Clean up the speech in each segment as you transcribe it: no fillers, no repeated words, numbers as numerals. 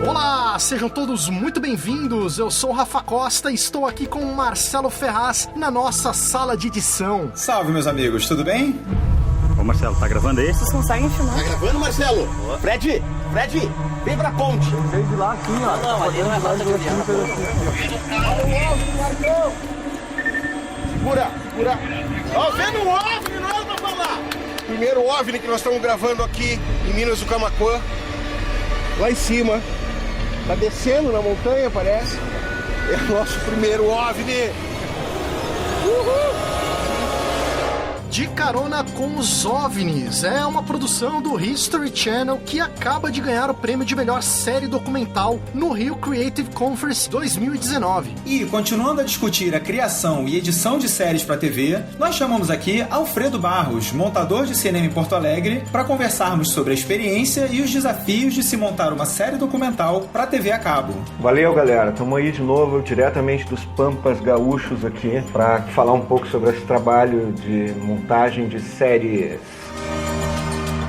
Olá, sejam todos muito bem-vindos. Eu sou o Rafa Costa e estou aqui com o Marcelo Ferraz na nossa sala de edição. Salve, meus amigos, tudo bem? Ô Marcelo, tá gravando aí? Vocês conseguem filmar? Tá gravando, Marcelo? Fred, vem pra ponte. Vem de lá aqui, ó. Não, ali não é rota de avião. Segura. Ó, vendo o OVNI, não é pra falar. Primeiro OVNI que nós estamos gravando aqui em Minas do Camaquã. Lá em cima. Tá descendo na montanha, parece. É o nosso primeiro OVNI. Uhul! De Carona com os OVNIs é uma produção do History Channel que acaba de ganhar o prêmio de melhor série documental no Rio Creative Conference 2019. E, continuando a discutir a criação e edição de séries para TV, nós chamamos aqui Alfredo Barros, montador de cinema em Porto Alegre, para conversarmos sobre a experiência e os desafios de se montar uma série documental para TV a cabo. Valeu, galera. Estamos aí de novo, diretamente dos Pampas Gaúchos aqui, para falar um pouco sobre esse trabalho de montagem de séries.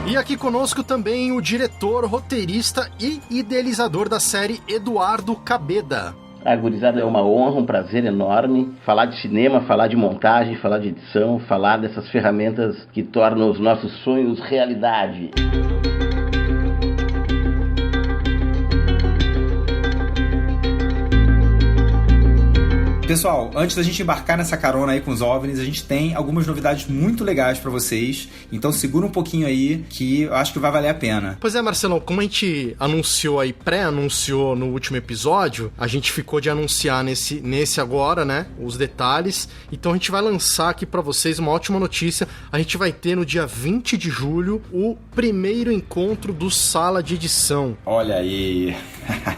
E aqui conosco também o diretor, roteirista e idealizador da série, Eduardo Cabeda. Gurizada, é uma honra, um prazer enorme falar de cinema, falar de montagem, falar de edição, falar dessas ferramentas que tornam os nossos sonhos realidade. Pessoal, antes da gente embarcar nessa carona aí com os OVNIs, a gente tem algumas novidades muito legais pra vocês, então segura um pouquinho aí que eu acho que vai valer a pena. Pois é, Marcelão, como a gente anunciou aí, pré-anunciou no último episódio, a gente ficou de anunciar nesse agora, né, os detalhes, então a gente vai lançar aqui pra vocês uma ótima notícia. A gente vai ter no dia 20 de julho o primeiro encontro do Sala de Edição. Olha aí!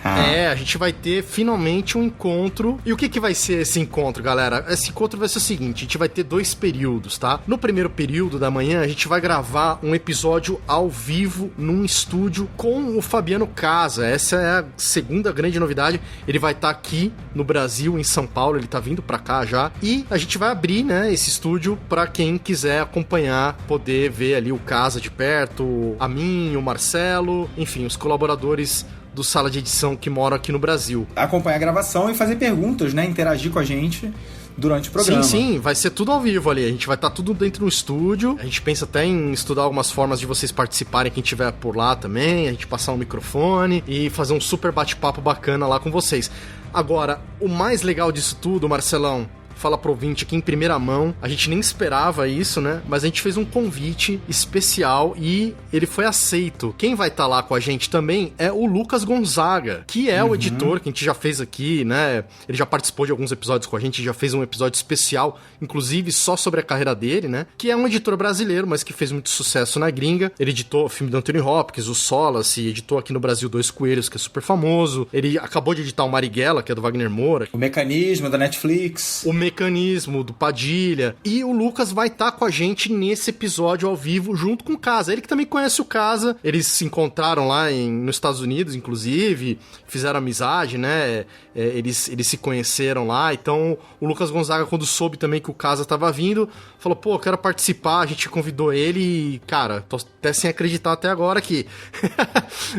A gente vai ter finalmente um encontro. E o que vai ser esse encontro, galera? Esse encontro vai ser o seguinte: a gente vai ter 2 períodos, tá? No primeiro período da manhã, a gente vai gravar um episódio ao vivo num estúdio com o Fabiano Casa. Essa é a segunda grande novidade. Ele vai estar aqui no Brasil, em São Paulo. Ele tá vindo pra cá já. E a gente vai abrir, né, esse estúdio pra quem quiser acompanhar, poder ver ali o Casa de perto, a mim, o Marcelo, enfim, os colaboradores do Sala de Edição que moram aqui no Brasil. Acompanhar a gravação e fazer perguntas, né? Interagir com a gente durante o programa. Sim, vai ser tudo ao vivo ali. A gente vai estar tudo dentro do estúdio. A gente pensa até em estudar algumas formas de vocês participarem, quem estiver por lá também. A gente passar um microfone e fazer um super bate-papo bacana lá com vocês. Agora, o mais legal disso tudo, Marcelão, fala pro ouvinte aqui em primeira mão, a gente nem esperava isso, né? Mas a gente fez um convite especial e ele foi aceito. Quem vai estar lá com a gente também é o Lucas Gonzaga, que é o editor que a gente já fez aqui, né? Ele já participou de alguns episódios com a gente, já fez um episódio especial, inclusive só sobre a carreira dele, né? Que é um editor brasileiro, mas que fez muito sucesso na gringa. Ele editou o filme do Anthony Hopkins, o Solace, editou aqui no Brasil Dois Coelhos, que é super famoso. Ele acabou de editar o Marighella, que é do Wagner Moura. O Mecanismo, da Netflix. O Mecanismo, do Padilha. E o Lucas vai estar com a gente nesse episódio ao vivo, junto com o Casa. Ele que também conhece o Casa. Eles se encontraram lá nos Estados Unidos, inclusive. Fizeram amizade, né? Eles se conheceram lá. Então, o Lucas Gonzaga, quando soube também que o Casa tava vindo, falou, pô, quero participar. A gente convidou ele e, cara, tô até sem acreditar até agora aqui.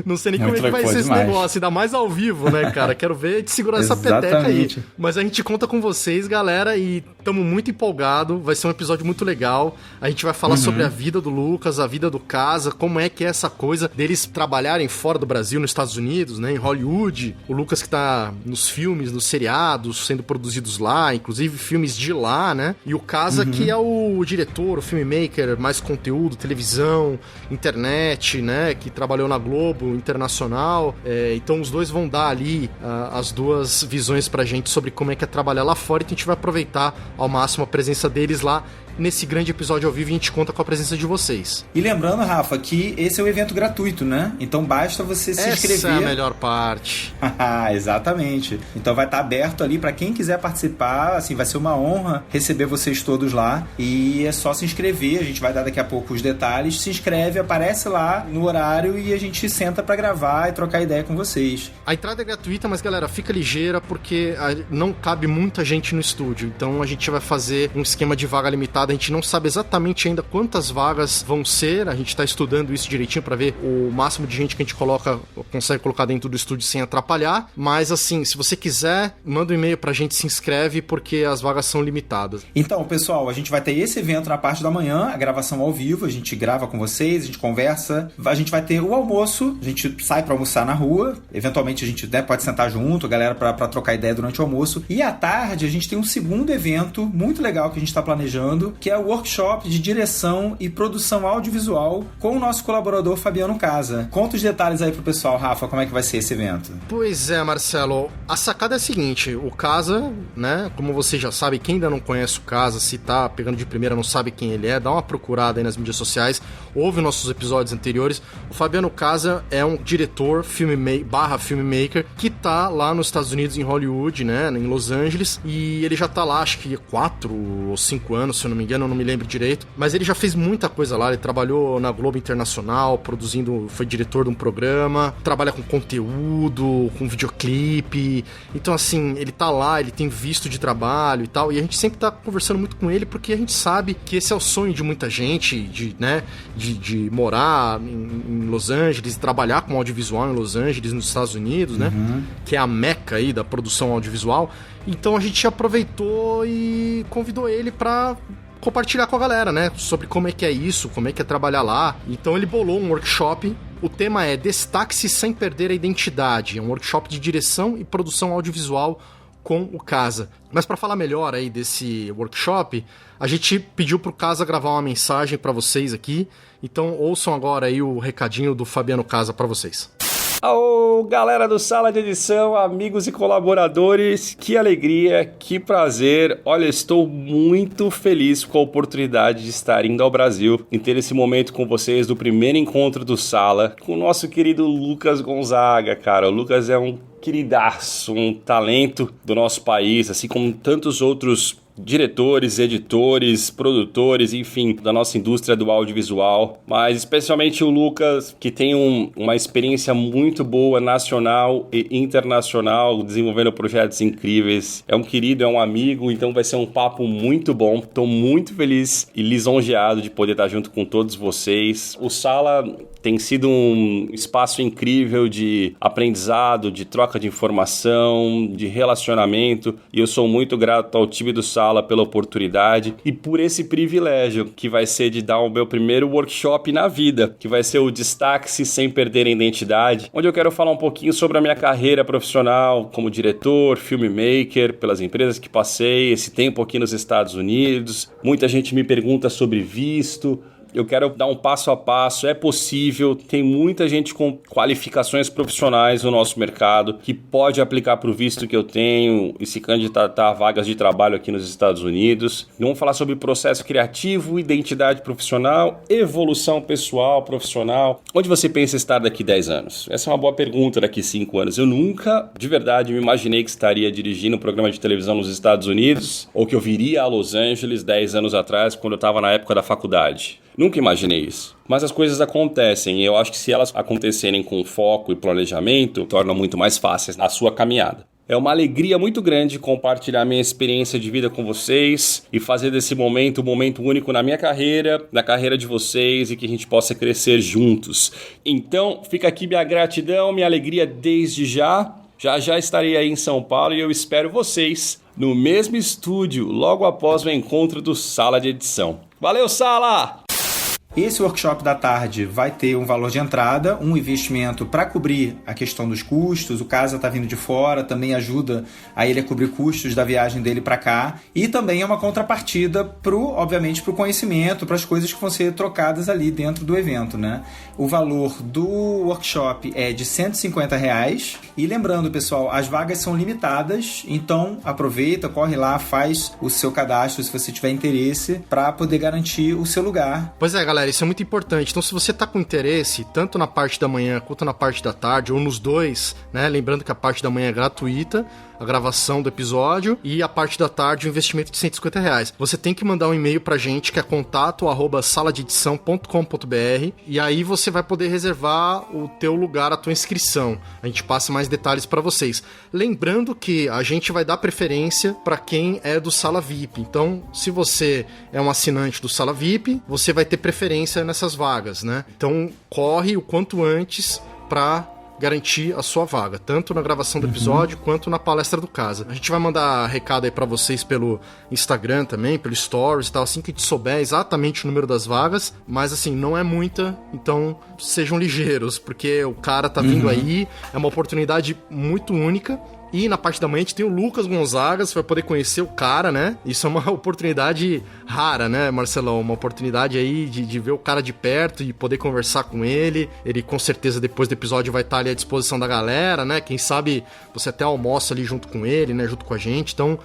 Não sei nem como é que vai ser esse negócio. Ainda mais ao vivo, né, cara? Quero ver de segurar essa peteca aí. Mas a gente conta com vocês, galera, e estamos muito empolgados. Vai ser um episódio muito legal. A gente vai falar sobre a vida do Lucas, a vida do Casa, como é que é essa coisa deles trabalharem fora do Brasil, nos Estados Unidos, né, em Hollywood. O Lucas que tá nos filmes, nos seriados, sendo produzidos lá, inclusive filmes de lá, né? E o Casa que é o diretor, o filmmaker, mais conteúdo, televisão, internet, né? Que trabalhou na Globo, Internacional. Então os dois vão dar ali as duas visões pra gente sobre como é que é trabalhar lá fora. Então a gente vai aproveitar ao máximo a presença deles lá nesse grande episódio ao vivo e a gente conta com a presença de vocês. E lembrando, Rafa, que esse é um evento gratuito, né? Então basta você se inscrever. Essa é a melhor parte. Exatamente. Então vai estar aberto ali para quem quiser participar, assim, vai ser uma honra receber vocês todos lá e é só se inscrever, a gente vai dar daqui a pouco os detalhes, se inscreve, aparece lá no horário e a gente senta para gravar e trocar ideia com vocês. A entrada é gratuita, mas galera, fica ligeira porque não cabe muita gente no estúdio, então a gente vai fazer um esquema de vaga limitada limitada, a gente não sabe exatamente ainda quantas vagas vão ser, a gente está estudando isso direitinho para ver o máximo de gente que a gente consegue colocar dentro do estúdio sem atrapalhar, mas assim, se você quiser, manda um e-mail pra gente, se inscreve, porque as vagas são limitadas. Então, pessoal, a gente vai ter esse evento na parte da manhã, a gravação ao vivo, a gente grava com vocês, a gente conversa, a gente vai ter o almoço, a gente sai pra almoçar na rua, eventualmente a gente pode sentar junto, a galera pra trocar ideia durante o almoço, e à tarde a gente tem um segundo evento muito legal que a gente tá planejando, que é o workshop de direção e produção audiovisual com o nosso colaborador Fabiano Casa. Conta os detalhes aí pro pessoal, Rafa, como é que vai ser esse evento? Pois é, Marcelo, a sacada é a seguinte, o Casa, né, como você já sabe, quem ainda não conhece o Casa, se tá pegando de primeira, não sabe quem ele é, dá uma procurada aí nas mídias sociais, ouve nossos episódios anteriores. O Fabiano Casa é um diretor, filmmaker, que tá lá nos Estados Unidos, em Hollywood, né, em Los Angeles, e ele já tá lá, acho que 4 ou 5 anos, se eu não me engano, eu não me lembro direito, mas ele já fez muita coisa lá, ele trabalhou na Globo Internacional, foi diretor de um programa, trabalha com conteúdo, com videoclipe, então assim, ele tá lá, ele tem visto de trabalho e tal, e a gente sempre tá conversando muito com ele, porque a gente sabe que esse é o sonho de muita gente, de morar em Los Angeles, trabalhar com audiovisual em Los Angeles, nos Estados Unidos, né, que é a meca aí da produção audiovisual. Então a gente aproveitou e convidou ele pra compartilhar com a galera, né, sobre como é que é isso, como é que é trabalhar lá. Então ele bolou um workshop, o tema é Destaque-se sem perder a identidade, é um workshop de direção e produção audiovisual com o Casa. Mas para falar melhor aí desse workshop, a gente pediu pro Casa gravar uma mensagem para vocês aqui, então ouçam agora aí o recadinho do Fabiano Casa para vocês. Ô, galera do Sala de Edição, amigos e colaboradores, que alegria, que prazer. Olha, estou muito feliz com a oportunidade de estar indo ao Brasil e ter esse momento com vocês do primeiro encontro do Sala com o nosso querido Lucas Gonzaga, cara. O Lucas é um queridaço, um talento do nosso país, assim como tantos outros diretores, editores, produtores, enfim, da nossa indústria do audiovisual, mas especialmente o Lucas, que tem uma experiência muito boa nacional e internacional, desenvolvendo projetos incríveis. É um querido, é um amigo, então vai ser um papo muito bom. Estou muito feliz e lisonjeado de poder estar junto com todos vocês. O Sala tem sido um espaço incrível de aprendizado, de troca de informação, de relacionamento, e eu sou muito grato ao time do Sala pela oportunidade e por esse privilégio que vai ser de dar o meu primeiro workshop na vida, que vai ser o Destaque-se sem perder a identidade, onde eu quero falar um pouquinho sobre a minha carreira profissional como diretor, filmmaker, pelas empresas que passei, esse tempo aqui nos Estados Unidos. Muita gente me pergunta sobre visto. Eu quero dar um passo a passo, é possível, tem muita gente com qualificações profissionais no nosso mercado que pode aplicar para o visto que eu tenho e se candidatar a vagas de trabalho aqui nos Estados Unidos. Vamos falar sobre processo criativo, identidade profissional, evolução pessoal, profissional. Onde você pensa estar daqui 10 anos? Essa é uma boa pergunta daqui 5 anos. Eu nunca, de verdade, me imaginei que estaria dirigindo um programa de televisão nos Estados Unidos ou que eu viria a Los Angeles 10 anos atrás, quando eu estava na época da faculdade. Nunca imaginei isso. Mas as coisas acontecem e eu acho que se elas acontecerem com foco e planejamento, tornam muito mais fáceis a sua caminhada. É uma alegria muito grande compartilhar minha experiência de vida com vocês e fazer desse momento um momento único na minha carreira, na carreira de vocês e que a gente possa crescer juntos. Então, fica aqui minha gratidão, minha alegria desde já. Já estarei aí em São Paulo e eu espero vocês no mesmo estúdio logo após o encontro do Sala de Edição. Valeu, Sala! Esse workshop da tarde vai ter um valor de entrada, um investimento para cobrir a questão dos custos. O Casa está vindo de fora, também ajuda a ele a cobrir custos da viagem dele para cá. E também é uma contrapartida, obviamente, para o conhecimento, para as coisas que vão ser trocadas ali dentro do evento, né? O valor do workshop é de R$150. E lembrando, pessoal, as vagas são limitadas, então aproveita, corre lá, faz o seu cadastro se você tiver interesse para poder garantir o seu lugar. Pois é, galera. Galera, isso é muito importante. Então, se você tá com interesse, tanto na parte da manhã quanto na parte da tarde, ou nos dois, né? Lembrando que a parte da manhã é gratuita, a gravação do episódio, e a parte da tarde, o investimento de R$150. Você tem que mandar um e-mail pra gente, que é contato@saladeedição.com.br, e aí você vai poder reservar o teu lugar, a tua inscrição. A gente passa mais detalhes pra vocês. Lembrando que a gente vai dar preferência pra quem é do Sala VIP. Então, se você é um assinante do Sala VIP, você vai ter preferência nessas vagas, né? Então, corre o quanto antes pra garantir a sua vaga, tanto na gravação do episódio quanto na palestra do Casa. A gente vai mandar recado aí pra vocês pelo Instagram também, pelo Stories e tal, assim que a gente souber exatamente o número das vagas, mas assim, não é muita, então sejam ligeiros, porque o cara tá vindo aí, é uma oportunidade muito única. E na parte da manhã a gente tem o Lucas Gonzaga, você vai poder conhecer o cara, né? Isso é uma oportunidade rara, né, Marcelão? Uma oportunidade aí de ver o cara de perto e poder conversar com ele. Ele com certeza depois do episódio vai estar ali à disposição da galera, né? Quem sabe você até almoça ali junto com ele, né? Junto com a gente. Então,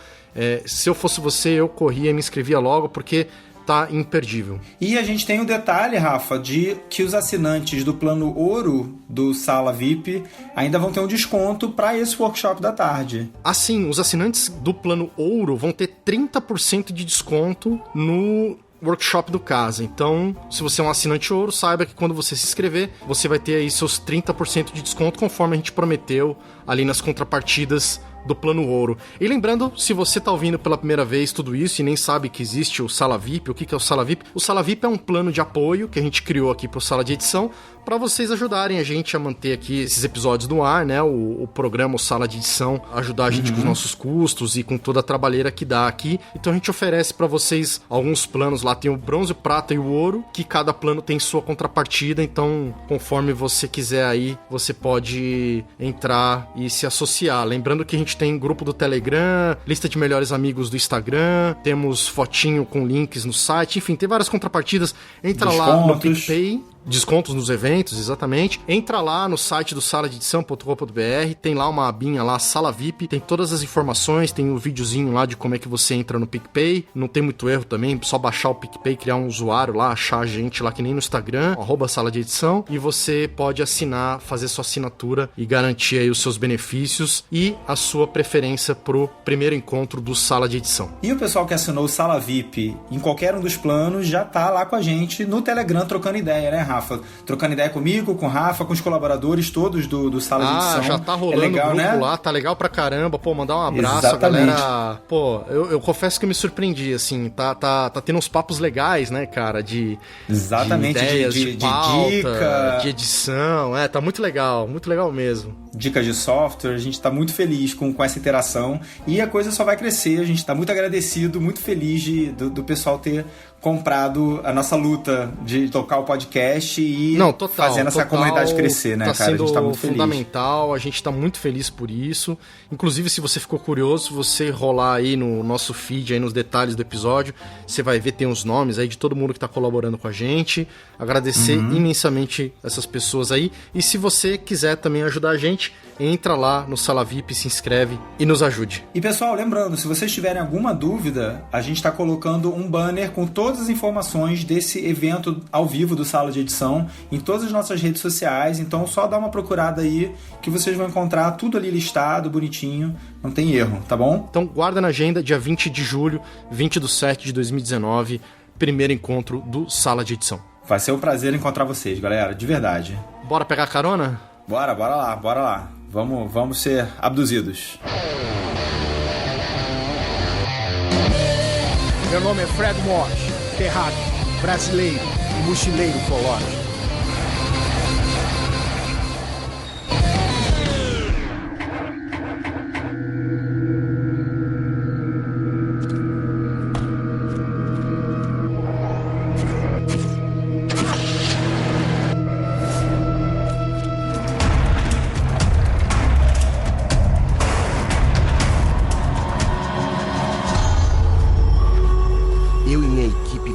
se eu fosse você, eu corria e me inscrevia logo, porque tá imperdível. E a gente tem um detalhe, Rafa, de que os assinantes do plano ouro do Sala VIP ainda vão ter um desconto para esse workshop da tarde. Assim, os assinantes do plano ouro vão ter 30% de desconto no workshop do Casa. Então, se você é um assinante ouro, saiba que quando você se inscrever, você vai ter aí seus 30% de desconto, conforme a gente prometeu ali nas contrapartidas do plano ouro. E lembrando, se você tá ouvindo pela primeira vez tudo isso e nem sabe que existe o Sala VIP, o que é o Sala VIP? O Sala VIP é um plano de apoio que a gente criou aqui pro Sala de Edição, para vocês ajudarem a gente a manter aqui esses episódios no ar, né? O programa, o Sala de Edição, ajudar a gente com os nossos custos e com toda a trabalheira que dá aqui. Então a gente oferece para vocês alguns planos lá, tem o bronze, o prata e o ouro, que cada plano tem sua contrapartida, então conforme você quiser aí, você pode entrar e se associar. Lembrando que a gente tem grupo do Telegram, lista de melhores amigos do Instagram, temos fotinho com links no site, enfim, tem várias contrapartidas. Entra lá no PicPay, descontos nos eventos, exatamente. Entra lá no site do saladeedição.com.br, tem lá uma abinha lá, Sala VIP, tem todas as informações, tem um videozinho lá de como é que você entra no PicPay, não tem muito erro também, só baixar o PicPay, criar um usuário lá, achar a gente lá que nem no Instagram, @Sala de Edição, e você pode assinar, fazer sua assinatura e garantir aí os seus benefícios e a sua preferência pro primeiro encontro do Sala de Edição. E o pessoal que assinou o Sala VIP em qualquer um dos planos já tá lá com a gente no Telegram trocando ideia, né, Rafa? Trocando ideia comigo, com o Rafa, com os colaboradores todos do Sala de Edição. Já tá rolando legal, o grupo, né? Lá, tá legal pra caramba. Pô, mandar um abraço, exatamente. A galera. Pô, eu confesso que eu me surpreendi, assim, tá tendo uns papos legais, né, cara, exatamente, de ideias, de pauta, dica, de edição, tá muito legal mesmo. Dicas de software, a gente tá muito feliz com essa interação e a coisa só vai crescer, a gente tá muito agradecido, muito feliz do pessoal ter comprado a nossa luta de tocar o podcast e fazendo essa comunidade crescer, né, cara? A gente tá muito feliz. Fundamental, a gente tá muito feliz por isso. Inclusive, se você ficou curioso, se você rolar aí no nosso feed, aí nos detalhes do episódio, você vai ver, tem os nomes aí de todo mundo que tá colaborando com a gente. Agradecer imensamente essas pessoas aí. E se você quiser também ajudar a gente, entra lá no Sala VIP, se inscreve e nos ajude. E pessoal, lembrando, se vocês tiverem alguma dúvida, a gente está colocando um banner com todas as informações desse evento ao vivo do Sala de Edição em todas as nossas redes sociais, então só dá uma procurada aí que vocês vão encontrar tudo ali listado, bonitinho, não tem erro, tá bom? Então guarda na agenda, dia 20 de julho, 20/7 de 2019, primeiro encontro do Sala de Edição. Vai ser um prazer encontrar vocês, galera, de verdade. Bora pegar carona? Bora lá. Vamos ser abduzidos. Meu nome é Fred Morsch, terráqueo, brasileiro e mochileiro ufológico.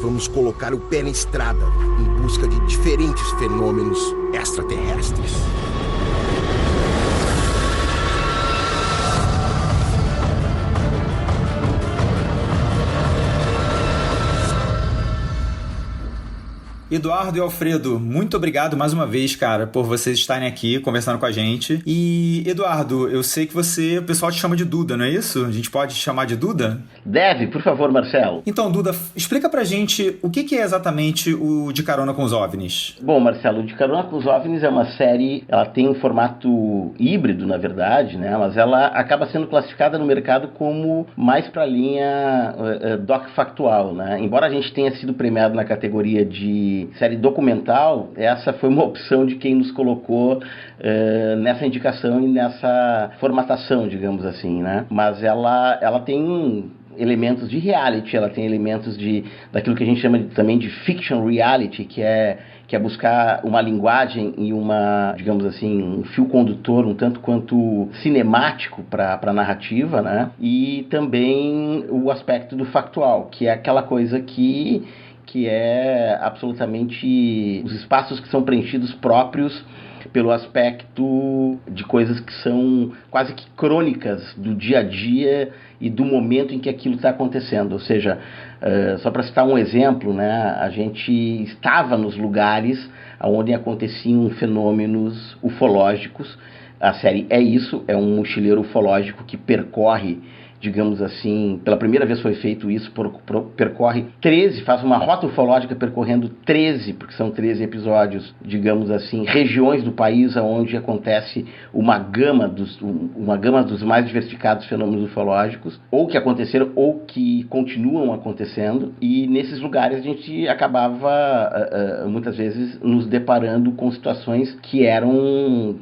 Vamos colocar o pé na estrada em busca de diferentes fenômenos extraterrestres. Eduardo e Alfredo, muito obrigado mais uma vez, cara, por vocês estarem aqui conversando com a gente. E, Eduardo, eu sei que o pessoal te chama de Duda, não é isso? A gente pode te chamar de Duda? Deve, por favor, Marcelo. Então, Duda, explica pra gente o que é exatamente o De Carona com os OVNIs. Bom, Marcelo, De Carona com os OVNIs é uma série, ela tem um formato híbrido, na verdade, né? Mas ela acaba sendo classificada no mercado como mais pra linha doc-factual, né? Embora a gente tenha sido premiado na categoria de série documental, essa foi uma opção de quem nos colocou nessa indicação e nessa formatação, digamos assim, né? Mas ela tem elementos de reality, ela tem elementos daquilo que a gente chama também de fiction reality, que é buscar uma linguagem e digamos assim, um fio condutor um tanto quanto cinemático para a narrativa, né? E também o aspecto do factual, que é aquela coisa que é absolutamente os espaços que são preenchidos próprios pelo aspecto de coisas que são quase que crônicas do dia a dia e do momento em que aquilo está acontecendo. Ou seja, só para citar um exemplo, né, a gente estava nos lugares onde aconteciam fenômenos ufológicos. A série é isso, é um mochileiro ufológico que percorre, digamos assim, pela primeira vez foi feito isso, percorre 13, faz uma rota ufológica percorrendo 13, porque são 13 episódios, digamos assim, regiões do país onde acontece uma gama dos mais diversificados fenômenos ufológicos, ou que aconteceram ou que continuam acontecendo, e nesses lugares a gente acabava, muitas vezes, nos deparando com situações que eram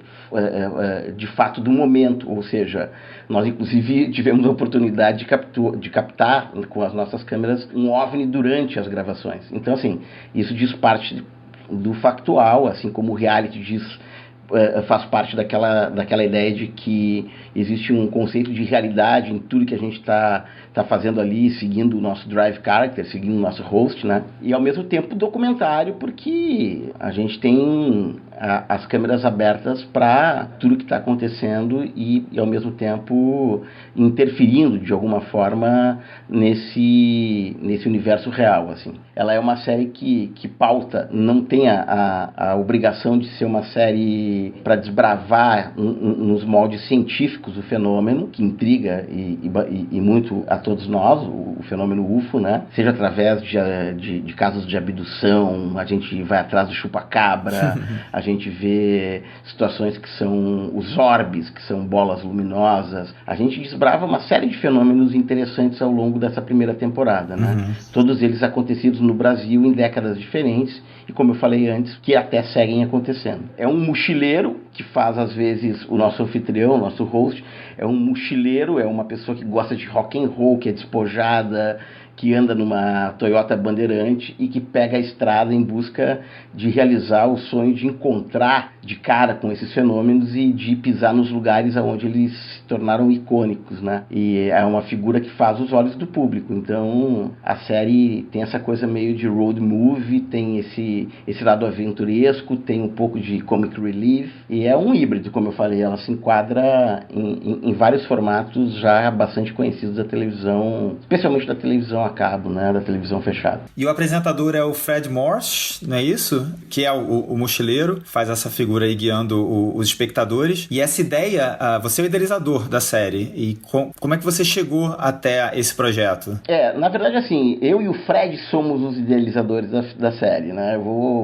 de fato do momento, ou seja, nós inclusive tivemos a oportunidade de captar com as nossas câmeras um OVNI durante as gravações. Então, assim, isso diz parte do factual, assim como o reality faz parte daquela ideia de que existe um conceito de realidade em tudo que a gente está fazendo ali, seguindo o nosso drive character, seguindo o nosso host, né? E ao mesmo tempo documentário, porque a gente tem as câmeras abertas para tudo que está acontecendo e ao mesmo tempo interferindo de alguma forma nesse universo real, assim. Ela é uma série que pauta, não tem a obrigação de ser uma série para desbravar nos moldes científicos o fenômeno, que intriga e muito a todos nós, o fenômeno UFO, né? Seja através de casos de abdução, a gente vai atrás do chupa-cabra, a gente vê situações que são os orbes, que são bolas luminosas. A gente desbrava uma série de fenômenos interessantes ao longo dessa primeira temporada, né? Uhum. Todos eles acontecidos no Brasil em décadas diferentes e, como eu falei antes, que até seguem acontecendo. É um mochileiro que faz, às vezes, o nosso anfitrião, o nosso host, é um mochileiro, é uma pessoa que gosta de rock and roll, que é despojada, que anda numa Toyota Bandeirante e que pega a estrada em busca de realizar o sonho de encontrar de cara com esses fenômenos e de pisar nos lugares onde eles se tornaram icônicos, né? E é uma figura que faz os olhos do público. Então, a série tem essa coisa meio de road movie, tem esse lado aventuresco, tem um pouco de comic relief, e é um híbrido, como eu falei. Ela se enquadra em vários formatos já bastante conhecidos da televisão, especialmente da televisão a cabo, né, da televisão fechada. E o apresentador é o Fred Morse, não é isso? Que é o mochileiro, faz essa figura aí guiando os espectadores. E essa ideia, você é o idealizador da série. E como é que você chegou até esse projeto? Na verdade, assim, eu e o Fred somos os idealizadores da série, né? Eu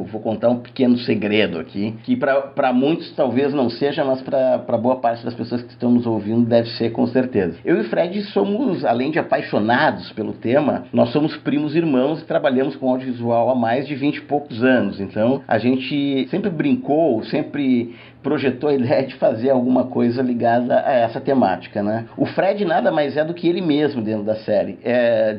vou contar um pequeno segredo aqui, que para muitos talvez não seja, mas para boa parte das pessoas que estão nos ouvindo deve ser, com certeza. Eu e o Fred somos, além de apaixonados pelo tema, nós somos primos irmãos e trabalhamos com audiovisual há mais de 20 e poucos anos. Então, a gente sempre brincou, sempre projetou a ideia de fazer alguma coisa ligada a essa temática, né? O Fred nada mais é do que ele mesmo dentro da série.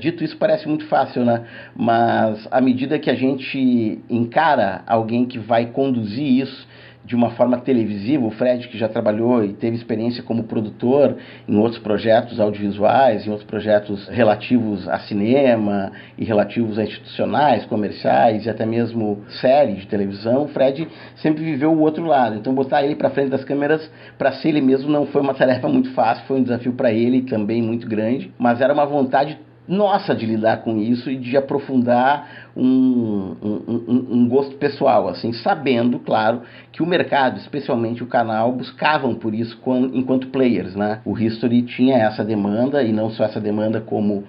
Dito isso, parece muito fácil, né? Mas à medida que a gente encara alguém que vai conduzir isso de uma forma televisiva, o Fred, que já trabalhou e teve experiência como produtor em outros projetos audiovisuais, em outros projetos relativos a cinema e relativos a institucionais, comerciais e até mesmo séries de televisão, o Fred sempre viveu o outro lado. Então, botar ele para frente das câmeras para ser ele mesmo não foi uma tarefa muito fácil, foi um desafio para ele também muito grande, mas era uma vontade nossa de lidar com isso e de aprofundar um gosto pessoal, assim, sabendo, claro, que o mercado, especialmente o canal, buscavam por isso enquanto players, né? O History tinha essa demanda, e não só essa demanda, como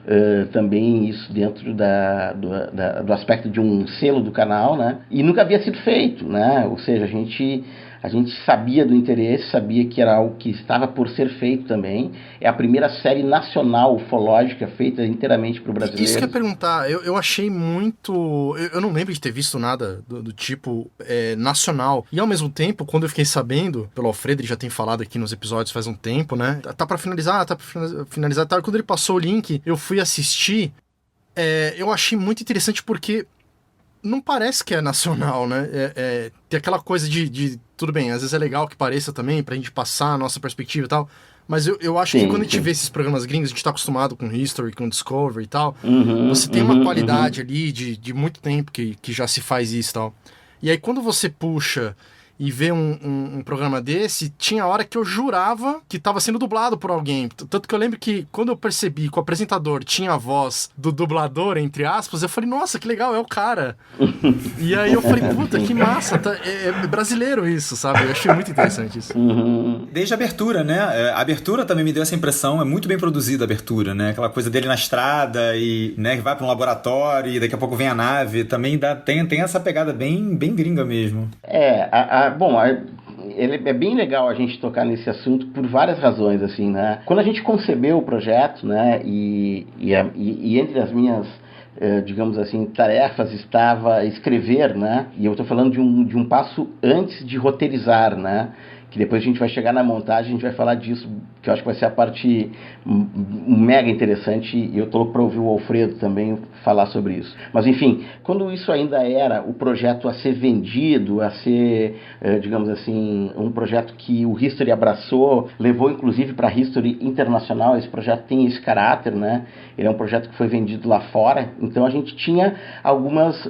também isso dentro do aspecto de um selo do canal, né? E nunca havia sido feito, né? Ou seja, a gente sabia do interesse, sabia que era algo que estava por ser feito também. É a primeira série nacional ufológica feita inteiramente para o brasileiro. Isso que eu ia perguntar, eu achei muito... Eu não lembro de ter visto nada do tipo nacional. E ao mesmo tempo, quando eu fiquei sabendo, pelo Alfredo, ele já tem falado aqui nos episódios faz um tempo, né? Tá pra finalizar. Quando ele passou o link, eu fui assistir. Eu achei muito interessante porque não parece que é nacional, né? Tem aquela coisa de tudo bem, às vezes é legal que pareça também, pra gente passar a nossa perspectiva e tal, mas eu acho que quando a gente vê esses programas gringos, a gente tá acostumado com History, com Discovery e tal, você tem uma qualidade ali de muito tempo que já se faz isso e tal. E aí quando você puxa e ver um programa desse, tinha hora que eu jurava que estava sendo dublado por alguém. Tanto que eu lembro que quando eu percebi que o apresentador tinha a voz do dublador, entre aspas, eu falei, nossa, que legal, é o cara. E aí eu falei, puta, que massa, é brasileiro isso, sabe? Eu achei muito interessante isso. Desde a abertura, né? A abertura também me deu essa impressão, é muito bem produzida a abertura, né? Aquela coisa dele na estrada e, né, que vai para um laboratório e daqui a pouco vem a nave, também tem essa pegada bem gringa mesmo. Bom, ele é bem legal a gente tocar nesse assunto por várias razões, assim, né? Quando a gente concebeu o projeto, né, e entre as minhas, digamos assim, tarefas estava escrever, né? E eu estou falando de um passo antes de roteirizar, né? Que depois a gente vai chegar na montagem, a gente vai falar disso, que eu acho que vai ser a parte mega interessante, e eu tô louco para ouvir o Alfredo também falar sobre isso. Mas enfim, quando isso ainda era o projeto a ser vendido, a ser, digamos assim, um projeto que o History abraçou, levou inclusive para a History Internacional, esse projeto tem esse caráter, né? Ele é um projeto que foi vendido lá fora, então a gente tinha algumas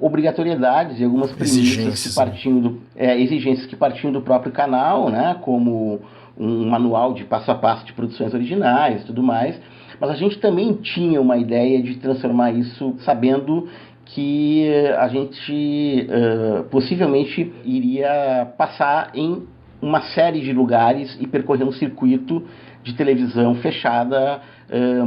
obrigatoriedades e algumas premissas que partiam exigências que partiam do próprio canal, né, como um manual de passo a passo de produções originais e tudo mais, mas a gente também tinha uma ideia de transformar isso sabendo que a gente possivelmente iria passar em uma série de lugares e percorrer um circuito de televisão fechada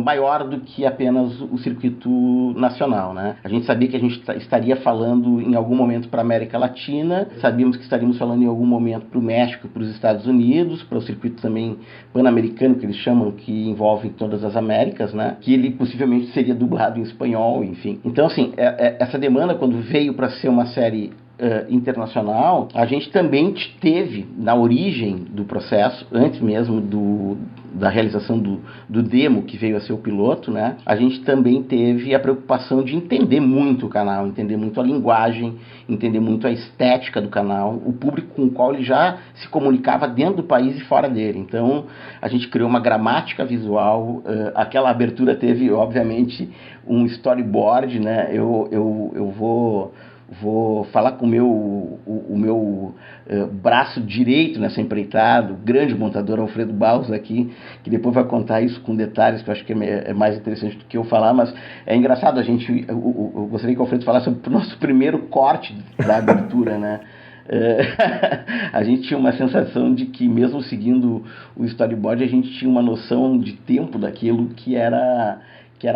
maior do que apenas o circuito nacional, né? A gente sabia que a gente estaria falando em algum momento para a América Latina, sabíamos que estaríamos falando em algum momento para o México, para os Estados Unidos, para o circuito também pan-americano, que eles chamam, que envolve todas as Américas, né? Que ele possivelmente seria dublado em espanhol, enfim. Então, assim, essa demanda, quando veio para ser uma série internacional, a gente também teve, na origem do processo, antes mesmo da realização do demo, que veio a ser o piloto, né? A gente também teve a preocupação de entender muito o canal, entender muito a linguagem, entender muito a estética do canal, o público com o qual ele já se comunicava dentro do país e fora dele. Então, a gente criou uma gramática visual, aquela abertura teve, obviamente, um storyboard, né? Eu vou falar com o meu braço direito nessa empreitada, o grande montador Alfredo Barros aqui, que depois vai contar isso com detalhes, que eu acho que é mais interessante do que eu falar, mas é engraçado, eu gostaria que o Alfredo falasse sobre o nosso primeiro corte da abertura, né? A gente tinha uma sensação de que, mesmo seguindo o storyboard, a gente tinha uma noção de tempo daquilo que era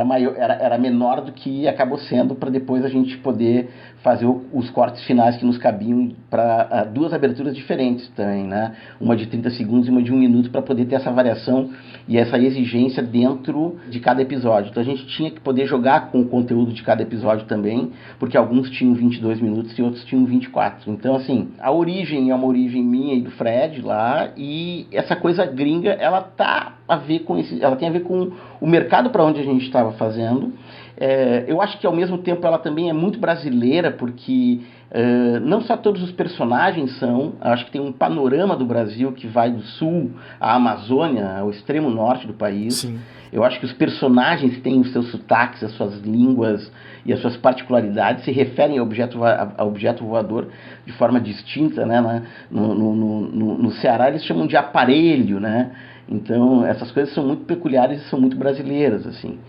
maior, era menor do que acabou sendo, para depois a gente poder fazer os cortes finais que nos cabiam para duas aberturas diferentes também, né? Uma de 30 segundos e uma de 1 minuto, para poder ter essa variação e essa exigência dentro de cada episódio. Então a gente tinha que poder jogar com o conteúdo de cada episódio também, porque alguns tinham 22 minutos e outros tinham 24. Então, assim, a origem é uma origem minha e do Fred lá, e essa coisa gringa, ela tem a ver com o mercado para onde a gente estava fazendo. Eu acho que ao mesmo tempo ela também é muito brasileira, porque não só todos os personagens acho que tem um panorama do Brasil que vai do sul à Amazônia, ao extremo norte do país. Sim. Eu acho que os personagens têm os seus sotaques, as suas línguas e as suas particularidades, se referem ao objeto voador de forma distinta, né? No Ceará eles chamam de aparelho, né? Então, essas coisas são muito peculiares e são muito brasileiras, assim.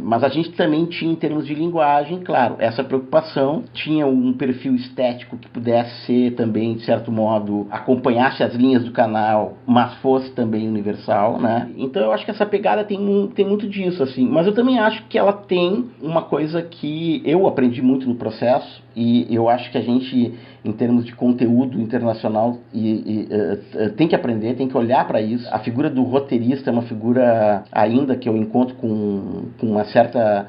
Mas a gente também tinha, em termos de linguagem, claro, essa preocupação, tinha um perfil estético que pudesse ser também, de certo modo, acompanhasse as linhas do canal, mas fosse também universal, né? Então eu acho que essa pegada tem muito disso, assim, mas eu também acho que ela tem uma coisa que eu aprendi muito no processo, e eu acho que a gente, em termos de conteúdo internacional, tem que aprender, tem que olhar para isso. A figura do roteirista é uma figura ainda que eu encontro com uma certa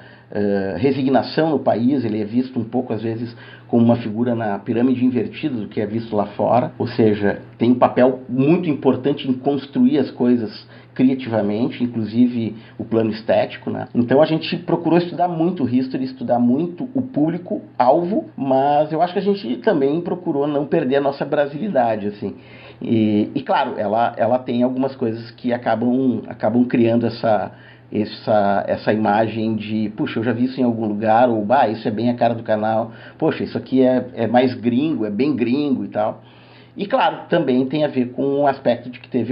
resignação no país. Ele é visto um pouco, às vezes, como uma figura na pirâmide invertida do que é visto lá fora, ou seja, tem um papel muito importante em construir as coisas criativamente, inclusive o plano estético, né? Então a gente procurou estudar muito o history, estudar muito o público-alvo, mas eu acho que a gente também procurou não perder a nossa brasilidade, assim. E claro, ela tem algumas coisas que acabam criando essa imagem de, puxa, eu já vi isso em algum lugar, ou, isso é bem a cara do canal, poxa, isso aqui é mais gringo, é bem gringo e tal. E claro, também tem a ver com o aspecto de que teve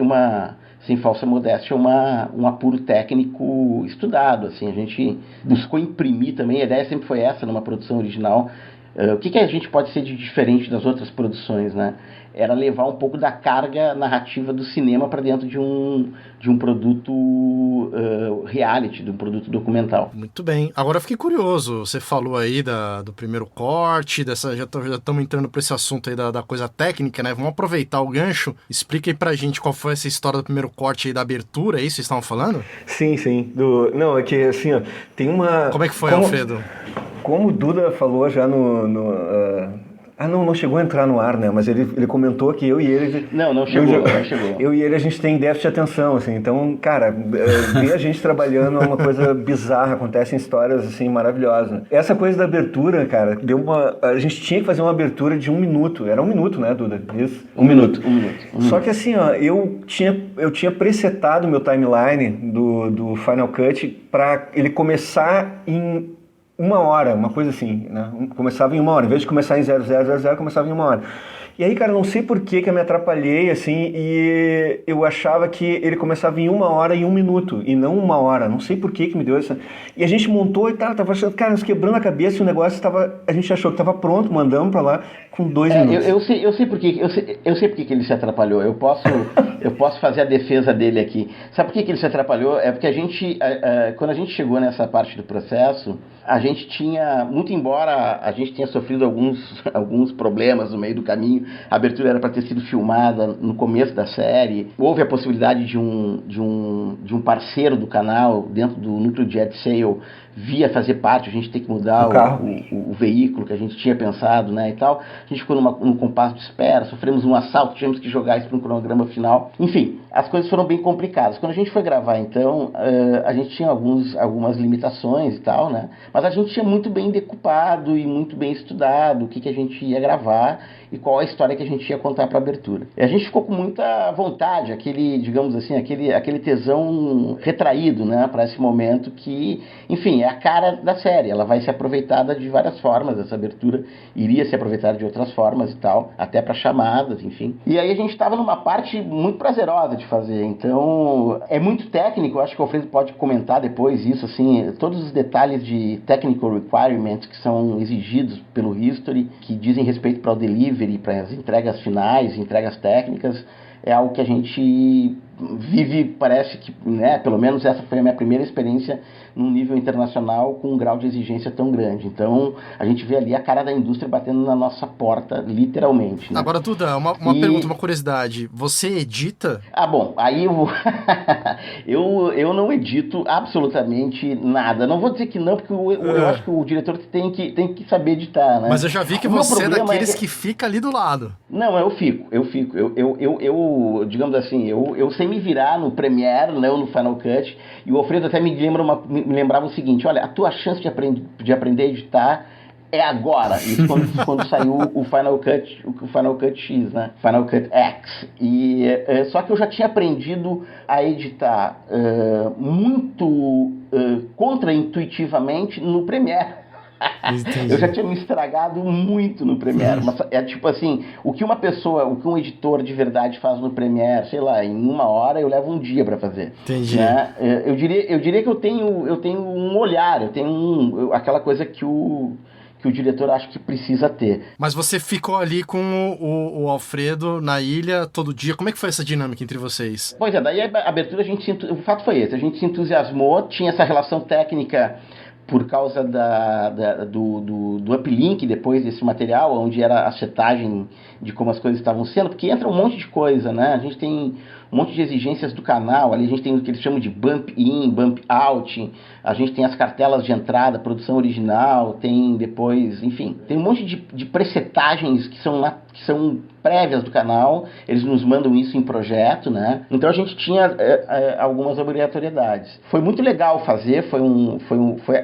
sem falsa modéstia, um apuro técnico estudado, assim. A gente buscou imprimir também, a ideia sempre foi essa, numa produção original, o que a gente pode ser de diferente das outras produções, né? Era levar um pouco da carga narrativa do cinema para dentro de um produto reality, de um produto documental. Muito bem. Agora eu fiquei curioso, você falou aí do primeiro corte, já estamos entrando para esse assunto aí da coisa técnica, né? Vamos aproveitar o gancho. Explica aí pra gente qual foi essa história do primeiro corte aí da abertura, é isso que vocês estavam falando? Sim. Não, é que assim, ó, tem uma... Como é que foi, Alfredo? Como o Duda falou já não chegou a entrar no ar, né? Mas ele comentou que eu e ele... Não chegou. Eu e ele, a gente tem déficit de atenção, assim. Então, cara, ver a gente trabalhando é uma coisa bizarra. Acontecem histórias, assim, maravilhosas. Essa coisa da abertura, cara, a gente tinha que fazer uma abertura de 1 minuto. Era 1 minuto, né, Duda? Isso? 1 minuto. Só que assim, ó, eu tinha presetado o meu timeline do Final Cut pra ele começar em 1 hora, uma coisa assim, né? Começava em 1 hora, em vez de começar em 0000, começava em 1 hora. E aí, cara, não sei por que eu me atrapalhei, assim, e eu achava que ele começava em 1 hora e 1 minuto, e não 1 hora. Não sei por que me deu essa... E a gente montou e tava achando, cara, nos quebrando a cabeça, e o negócio a gente achou que tava pronto, mandamos pra lá com 2 minutos. Eu sei por que ele se atrapalhou. Eu posso fazer a defesa dele aqui. Sabe por que ele se atrapalhou? É porque quando a gente chegou nessa parte do processo, a gente tinha, muito embora a gente tenha sofrido alguns problemas no meio do caminho, a abertura era para ter sido filmada no começo da série, houve a possibilidade de um parceiro do canal, dentro do núcleo de ad sale, via fazer parte, a gente tem que mudar o veículo que a gente tinha pensado, né, e tal. A gente ficou num compasso de espera, sofremos um assalto, tivemos que jogar isso para um cronograma final. Enfim, as coisas foram bem complicadas. Quando a gente foi gravar, então, a gente tinha algumas limitações e tal, né, mas a gente tinha muito bem decupado e muito bem estudado o que a gente ia gravar e qual a história que a gente ia contar para a abertura. E a gente ficou com muita vontade, digamos assim, aquele tesão retraído, né, para esse momento que, enfim, é a cara da série. Ela vai ser aproveitada de várias formas, essa abertura iria ser aproveitada de outras formas e tal, até para chamadas, enfim. E aí a gente estava numa parte muito prazerosa de fazer, então é muito técnico, eu acho que o Alfredo pode comentar depois isso, assim, todos os detalhes de technical requirements que são exigidos pelo History, que dizem respeito para o delivery, para as entregas finais, entregas técnicas, é algo que a gente vive, parece que, né, pelo menos essa foi a minha primeira experiência num nível internacional com um grau de exigência tão grande. Então, a gente vê ali a cara da indústria batendo na nossa porta, literalmente, né? Agora, Duda, uma pergunta, uma curiosidade. Você edita? Bom, aí eu não edito absolutamente nada. Não vou dizer que não, porque eu acho que o diretor tem que saber editar, né? Mas eu já vi que você é daqueles que fica ali do lado. Não, eu fico. Eu digamos assim, eu sei me virar no Premiere, não no Final Cut, e o Alfredo até me lembrava o seguinte: olha, a tua chance de aprender a editar é agora. Isso quando saiu o Final Cut X, né? Final Cut X. Só que eu já tinha aprendido a editar muito contraintuitivamente no Premiere. Eu já tinha me estragado muito no Premiere. Mas é tipo assim, o que um editor de verdade faz no Premiere, sei lá, em 1 hora eu levo um dia para fazer. Entendi. Né? Eu diria que eu tenho um olhar, eu tenho aquela coisa que o diretor acha que precisa ter. Mas você ficou ali com o Alfredo na ilha todo dia. Como é que foi essa dinâmica entre vocês? Pois é, daí a abertura o fato foi esse, a gente se entusiasmou, tinha essa relação técnica por causa do uplink depois desse material, onde era a setagem de como as coisas estavam sendo, porque entra um monte de coisa, né? A gente tem um monte de exigências do canal, ali a gente tem o que eles chamam de bump in, bump out, a gente tem as cartelas de entrada, produção original, tem depois, enfim, tem um monte de presetagens que são prévias do canal, eles nos mandam isso em projeto, né? Então a gente tinha algumas obrigatoriedades. Foi muito legal fazer, foi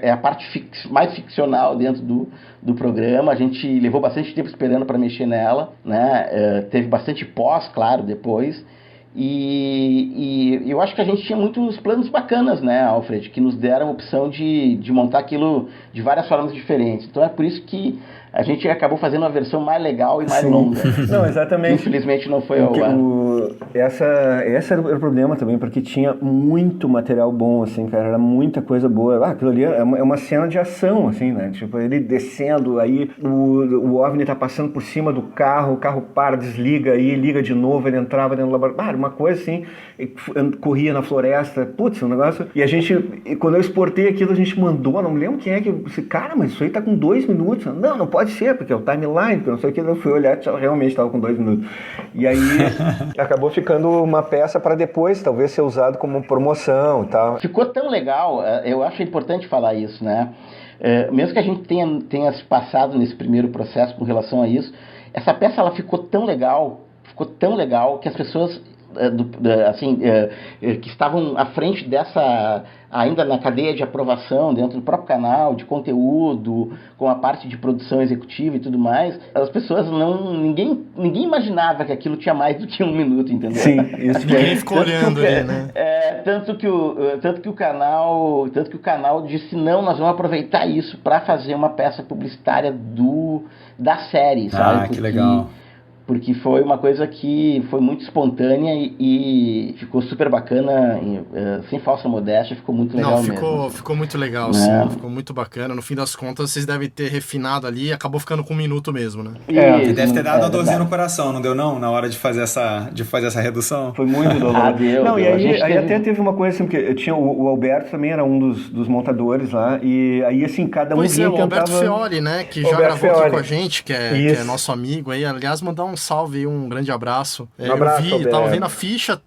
a parte mais ficcional dentro do programa, a gente levou bastante tempo esperando para mexer nela, né? Teve bastante pós, claro, depois. E eu acho que a gente tinha muitos planos bacanas, né, Alfred, que nos deram a opção de montar aquilo de várias formas diferentes. Então é por isso que a gente acabou fazendo uma versão mais legal e mais longa. Não, exatamente. Infelizmente não foi ao ar. Essa era o problema também, porque tinha muito material bom, assim, cara, era muita coisa boa. Aquilo ali é uma cena de ação, assim, né? Tipo, ele descendo, aí o OVNI tá passando por cima do carro, o carro para, desliga, aí liga de novo, ele entrava dentro do laboratório. Uma coisa assim, corria na floresta, putz, um negócio. E quando eu exportei aquilo, a gente mandou, não me lembro quem é que... Cara, mas isso aí tá com 2 minutos. Não pode ser, porque é o timeline, porque não sei o que. Eu fui olhar, realmente estava com 2 minutos. E aí acabou ficando uma peça para depois, talvez, ser usado como promoção e tal. Ficou tão legal, eu acho importante falar isso, né? Mesmo que a gente tenha se passado nesse primeiro processo com relação a isso, essa peça ela ficou tão legal que as pessoas que estavam à frente dessa, ainda na cadeia de aprovação dentro do próprio canal, de conteúdo, com a parte de produção executiva e tudo mais, as pessoas ninguém imaginava que aquilo tinha mais do que 1 minuto, entendeu? Sim, isso. Ninguém ficou olhando ali, né? Tanto que o canal disse, não, nós vamos aproveitar isso para fazer uma peça publicitária da série, sabe? Que legal. Porque foi uma coisa que foi muito espontânea e ficou super bacana, sem falsa modéstia, ficou muito legal mesmo. Ficou muito legal, sim, ficou muito bacana. No fim das contas, vocês devem ter refinado ali e acabou ficando com 1 minuto mesmo, né? E deve ter dado uma dorzinha no coração, não deu não? Na hora de fazer essa redução? Foi muito doloroso. Deu. E aí até teve uma coisa assim, porque eu tinha o Alberto também era um dos montadores lá, e aí assim, cada um vinha o Alberto Feoli, né, que já gravou aqui com a gente, que é nosso amigo aí, aliás, mandar um salve e um grande abraço. Um abraço, eu vi, tava vendo a ficha,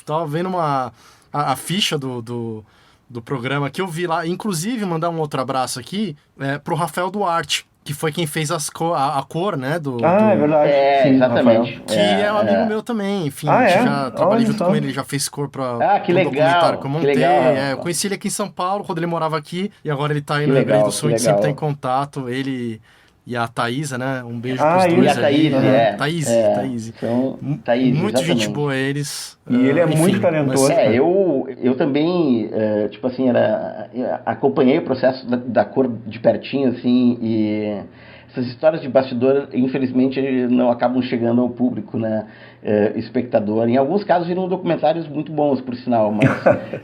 tava vendo a ficha do programa que eu vi lá, inclusive mandar um outro abraço aqui pro Rafael Duarte, que foi quem fez a cor, né? É verdade. Sim, exatamente. Que é um amigo meu também, enfim, já trabalhei junto com ele já fez cor pra que um legal, documentário que eu montei. Eu conheci ele aqui em São Paulo, quando ele morava aqui, e agora ele tá aí no Rio Grande do Sul, a gente sempre tá em contato, ele e a Thaísa, né? Um beijo pros dois. E a Thaís, Thaís. Thaís, muito exatamente. Gente boa eles. E ele é muito talentoso. Eu também, acompanhei o processo da cor de pertinho, assim, e essas histórias de bastidor, infelizmente, não acabam chegando ao público, né? Espectador. Em alguns casos viram documentários muito bons, por sinal,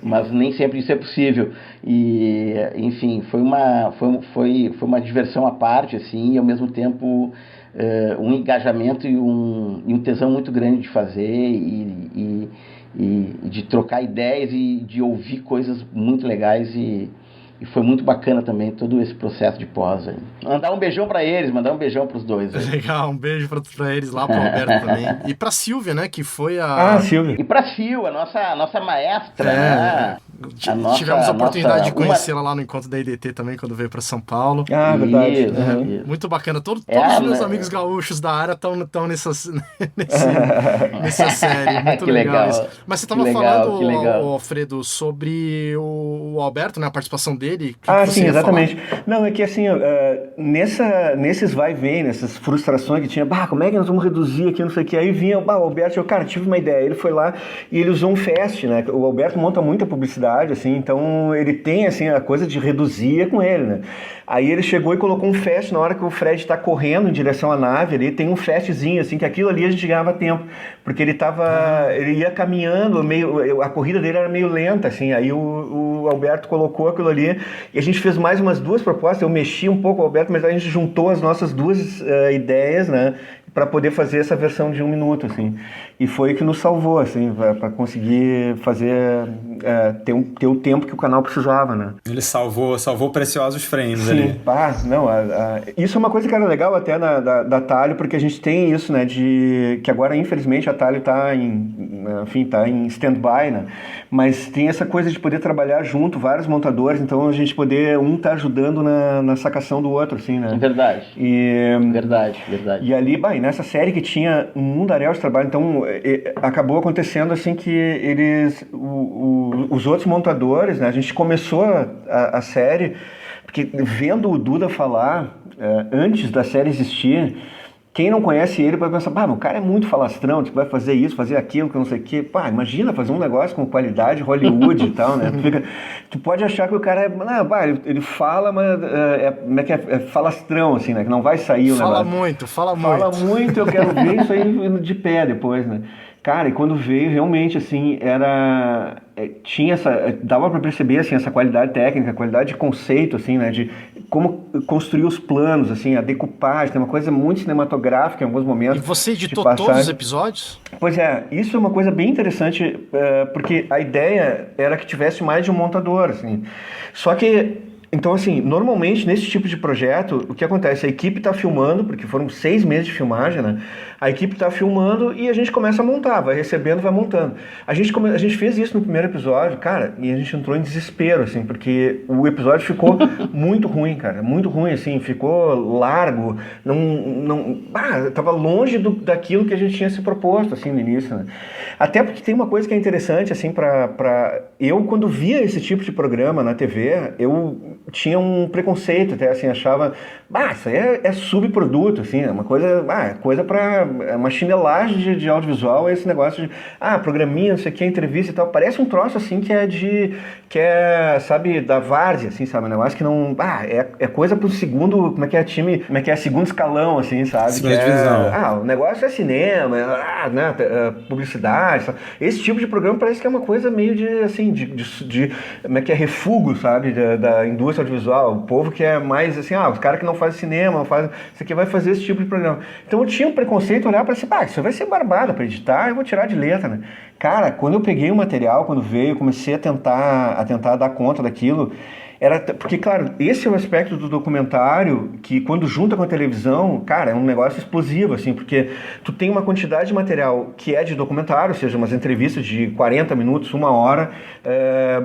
mas nem sempre isso é possível. E, enfim, foi uma diversão à parte, assim, e ao mesmo tempo um engajamento e um tesão muito grande de fazer e de trocar ideias e de ouvir coisas muito legais e foi muito bacana também todo esse processo de pós aí. Mandar um beijão pra eles, mandar um beijão pros dois. Aí. Legal, um beijo pra eles lá, pro Alberto também. E pra Silvia, né, que foi a... Silvia. E pra Sil, a nossa maestra, né? Tivemos a oportunidade de conhecê-la lá no encontro da IDT também, quando veio pra São Paulo. Verdade. Isso. Muito bacana. Todos os meus amigos gaúchos da área estão nessa série. Muito legal isso. Mas você tava falando, Alfredo, sobre o Alberto, né, a participação dele. Sim, exatamente. Não, é que assim, nesses vai e vem, nessas frustrações que tinha, como é que nós vamos reduzir aqui, não sei o que, aí vinha o Alberto, tive uma ideia, ele foi lá e ele usou um fest, né, o Alberto monta muita publicidade rádio, assim, então ele tem, assim, a coisa de reduzir com ele, né? Aí ele chegou e colocou um fast na hora que o Fred tá correndo em direção à nave, ali tem um fastzinho, assim, que aquilo ali a gente ganhava tempo, porque ele ia caminhando, a corrida dele era meio lenta, assim, aí o Alberto colocou aquilo ali, e a gente fez mais umas 2 propostas, eu mexi um pouco o Alberto, mas a gente juntou as nossas 2 ideias, né, para poder fazer essa versão de 1 minuto, assim, e foi o que nos salvou, assim, para conseguir fazer, ter o tempo que o canal precisava, né. Ele salvou preciosos frames ali. Sim, isso é uma coisa que era legal até da Talho, porque a gente tem isso, né, que agora, infelizmente, a Talho tá em stand-by, né, mas tem essa coisa de poder trabalhar junto, vários montadores, então a gente poder, tá ajudando na sacação do outro, assim, né. Verdade. Verdade. E ali, nessa série que tinha um mundaréu de trabalho, então acabou acontecendo, assim, que os outros montadores, né, a gente começou a série, porque vendo o Duda falar, antes da série existir, quem não conhece ele vai pensar, o cara é muito falastrão, tipo, vai fazer isso, fazer aquilo, que não sei o quê. Imagina fazer um negócio com qualidade Hollywood e tal, né? Tu pode achar que o cara ele fala, mas é falastrão, assim, né? Que não vai sair o negócio. Fala muito, eu quero ver isso aí de pé depois, né? Cara, e quando veio, realmente, assim, tinha dava pra perceber, assim, essa qualidade técnica, qualidade de conceito, assim, né, de como construir os planos, assim, a decupagem, tem uma coisa muito cinematográfica em alguns momentos. E você editou todos os episódios? Pois é, isso é uma coisa bem interessante, porque a ideia era que tivesse mais de um montador, assim, só que... Então, assim, normalmente nesse tipo de projeto, o que acontece? A equipe está filmando, porque foram 6 meses de filmagem, né? A equipe está filmando e a gente começa a montar, vai recebendo, vai montando. A gente fez isso no primeiro episódio, cara, e a gente entrou em desespero, assim, porque o episódio ficou muito ruim, cara, muito ruim, assim, ficou largo, tava longe daquilo que a gente tinha se proposto, assim, no início, né? Até porque tem uma coisa que é interessante, assim, eu, quando via esse tipo de programa na TV, eu tinha um preconceito, até, assim, achava, isso aí é subproduto, assim, é uma coisa, coisa para uma chinelagem de audiovisual, esse negócio de, programinha, não sei o que, entrevista e tal, parece um troço, assim, que é, sabe, da várzea, assim, sabe, um negócio que não, é coisa pro segundo, segundo escalão, assim, sabe, segunda divisão. O negócio é cinema, né, publicidade, sabe? Esse tipo de programa parece que é uma coisa meio de, assim, de como é que é, refúgio, sabe, da indústria audiovisual, o povo que é mais, assim, os caras que não fazem cinema, isso aqui vai fazer esse tipo de programa. Então eu tinha um preconceito, olhar para assim, isso vai ser barbada para editar, eu vou tirar de letra, né? Cara, quando eu peguei o material, quando veio, comecei a tentar dar conta daquilo, porque, claro, esse é o aspecto do documentário que, quando junta com a televisão, cara, é um negócio explosivo, assim, porque tu tem uma quantidade de material que é de documentário, ou seja, umas entrevistas de 40 minutos, 1 hora,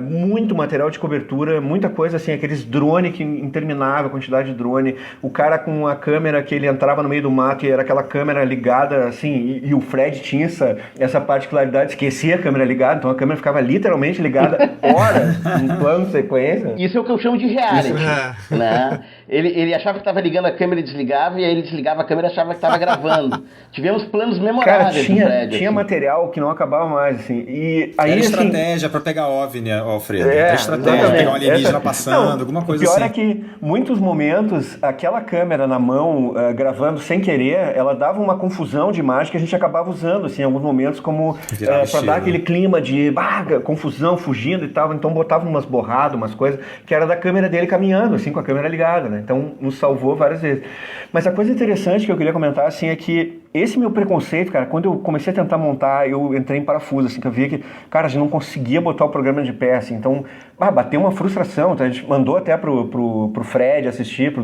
muito material de cobertura, muita coisa, assim, aqueles drones que interminável, quantidade de drone, o cara com a câmera que ele entrava no meio do mato e era aquela câmera ligada, assim, e o Fred tinha essa particularidade, esquecia a câmera ligada, então a câmera ficava literalmente ligada horas, em plano de sequência. Isso é o que eu chamo de reality, né? Ele achava que estava ligando a câmera e desligava, e aí ele desligava a câmera e achava que estava gravando. Tivemos planos memoráveis. Cara, tinha material que não acabava mais, assim. E aí, era estratégia para pegar OVNI, Alfredo. Era estratégia para pegar um alienígena passando, alguma coisa assim. O pior é que, muitos momentos, aquela câmera na mão, gravando sem querer, ela dava uma confusão de imagem que a gente acabava usando, assim, em alguns momentos, como para dar aquele clima de confusão, fugindo e tal. Então botava umas borradas, umas coisas, que era da câmera dele caminhando, assim, com a câmera ligada, né? Então, nos salvou várias vezes. Mas a coisa interessante que eu queria comentar, assim, é que esse meu preconceito, cara, quando eu comecei a tentar montar, eu entrei em parafuso, assim, que eu via que, cara, a gente não conseguia botar o programa de pé, assim, então, bateu uma frustração, então a gente mandou até pro Fred assistir,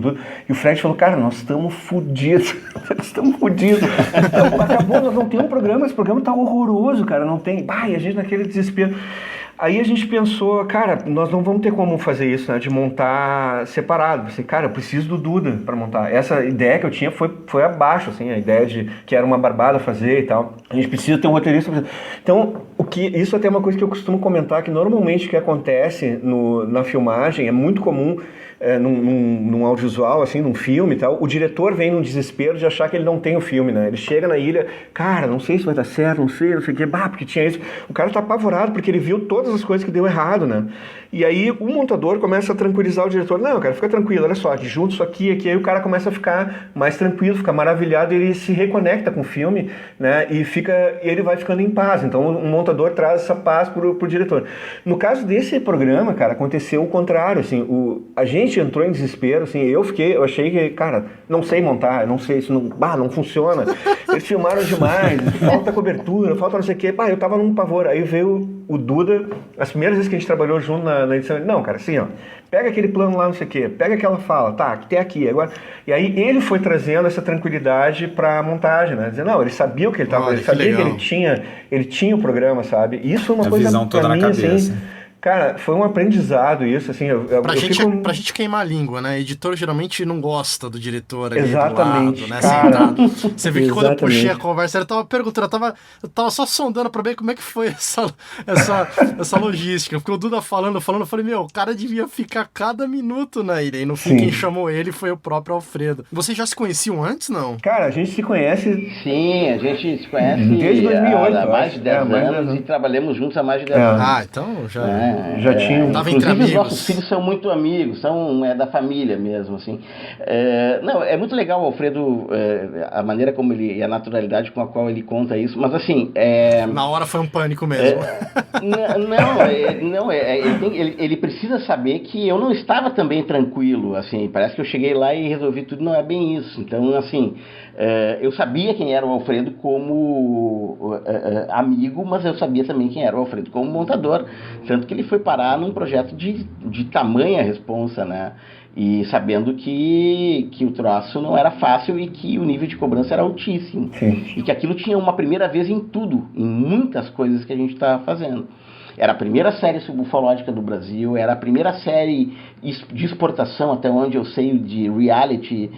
e o Fred falou, cara, nós estamos fodidos, acabou, nós não temos programa, esse programa tá horroroso, cara, não tem, e a gente naquele desespero. Aí a gente pensou, cara, nós não vamos ter como fazer isso, né, de montar separado. Pensei, cara, eu preciso do Duda para montar. Essa ideia que eu tinha foi abaixo, assim, a ideia de que era uma barbada fazer e tal. A gente precisa ter um roteirista. Então, isso até é uma coisa que eu costumo comentar, que normalmente o que acontece na filmagem é muito comum. num audiovisual, assim, num filme e tal, o diretor vem num desespero de achar que ele não tem o filme, né? Ele chega na ilha, cara, não sei se vai dar certo, não sei o que, porque tinha isso. O cara tá apavorado porque ele viu todas as coisas que deu errado, né? E aí o montador começa a tranquilizar o diretor. Não, cara, fica tranquilo, olha só, junto isso aqui, aí o cara começa a ficar mais tranquilo, fica maravilhado, e ele se reconecta com o filme, né? E ele vai ficando em paz. Então o montador traz essa paz pro diretor. No caso desse programa, cara, aconteceu o contrário, assim, a gente entrou em desespero, assim, eu achei que, cara, não sei montar, não sei, isso não funciona. Eles filmaram demais, falta cobertura, falta não sei o quê. Eu tava num pavor. Aí veio o Duda, as primeiras vezes que a gente trabalhou junto na edição, ele, não, cara, assim, ó, pega aquele plano lá, não sei o quê, pega aquela fala, tá, até aqui, agora... E aí ele foi trazendo essa tranquilidade pra montagem, né? Dizendo, não, ele sabia o que ele tava, ele sabia que ele tinha o programa, sabe? Isso é uma coisa visão toda pra mim, na cabeça. assim... Cara, foi um aprendizado isso, assim... Pra gente queimar a língua, né? Editor geralmente não gosta do diretor ali exatamente, do lado, né? Cara, sentado. Você vê que quando eu puxei a exatamente. conversa, ele tava perguntando, eu tava só sondando pra ver como é que foi essa logística. Porque o Duda falando, eu falei, meu, o cara devia ficar cada minuto na ilha. E no fim, quem chamou ele foi o próprio Alfredo. Vocês já se conheciam antes, não? Cara, a gente se conhece... Sim, a gente se conhece desde 2008, há mais de 10 anos e trabalhamos juntos há mais de 10 anos. Ah, então já... Já tinha. Tava entre inclusive, amigos. Os nossos filhos são muito amigos, são da família mesmo, assim. Não, é muito legal o Alfredo, a maneira como ele, e a naturalidade com a qual ele conta isso, mas assim... Na hora foi um pânico mesmo. Ele precisa saber que eu não estava também tranquilo, assim, parece que eu cheguei lá e resolvi tudo, não é bem isso. Então, assim, eu sabia quem era o Alfredo como amigo, mas eu sabia também quem era o Alfredo como montador, tanto que ele foi parar num projeto de tamanha responsa, né? E sabendo que o troço não era fácil e que o nível de cobrança era altíssimo. Sim. E que aquilo tinha uma primeira vez em tudo, em muitas coisas que a gente estava fazendo. Era a primeira série subufológica do Brasil, era a primeira série de exportação, até onde eu sei, de reality,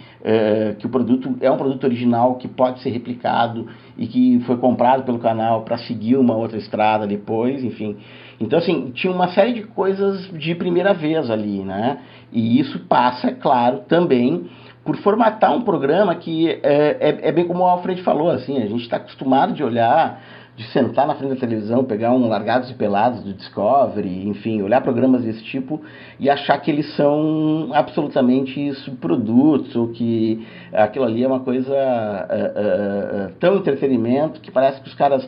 que o produto é um produto original que pode ser replicado e que foi comprado pelo canal para seguir uma outra estrada depois, enfim. Então, assim, tinha uma série de coisas de primeira vez ali, né? E isso passa, claro, também por formatar um programa que é bem como o Alfred falou, assim, a gente está acostumado de olhar, de sentar na frente da televisão, pegar um Largados e Pelados do Discovery, enfim, olhar programas desse tipo e achar que eles são absolutamente subprodutos, ou que aquilo ali é uma coisa tão entretenimento que parece que os caras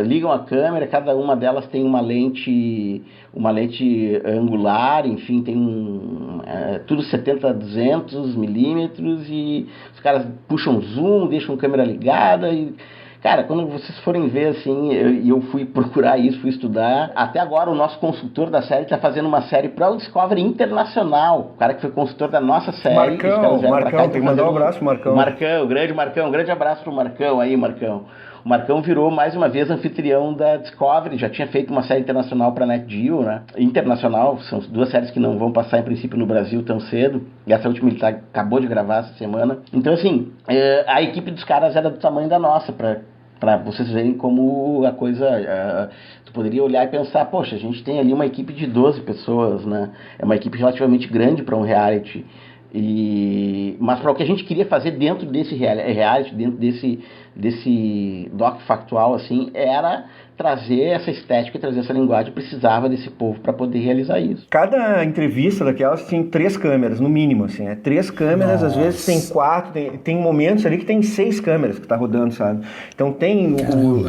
ligam a câmera, cada uma delas tem uma lente angular, enfim, tem tudo 70-200 milímetros e os caras puxam zoom, deixam a câmera ligada e... Cara, quando vocês forem ver, assim, eu fui procurar isso, fui estudar. Até agora, o nosso consultor da série está fazendo uma série para o Discovery Internacional. O cara que foi consultor da nossa série. Marcão, tem que mandar um abraço pro Marcão. Marcão, grande Marcão, um grande abraço pro Marcão aí, Marcão. O Marcão virou, mais uma vez, anfitrião da Discovery, já tinha feito uma série internacional para a NetGeo, né? Internacional, são duas séries que não vão passar, em princípio, no Brasil tão cedo. E essa última ele acabou de gravar essa semana. Então, assim, a equipe dos caras era do tamanho da nossa, para vocês verem como a coisa... tu poderia olhar e pensar, poxa, a gente tem ali uma equipe de 12 pessoas, né? É uma equipe relativamente grande para um reality. Mas para o que a gente queria fazer dentro desse reality, dentro desse doc factual, assim, era trazer essa estética, trazer essa linguagem, precisava desse povo para poder realizar isso. Cada entrevista daquelas tem 3 câmeras, no mínimo, assim, 3 câmeras, Nossa. Às vezes tem 4, tem momentos ali que tem 6 câmeras que tá rodando, sabe? Então tem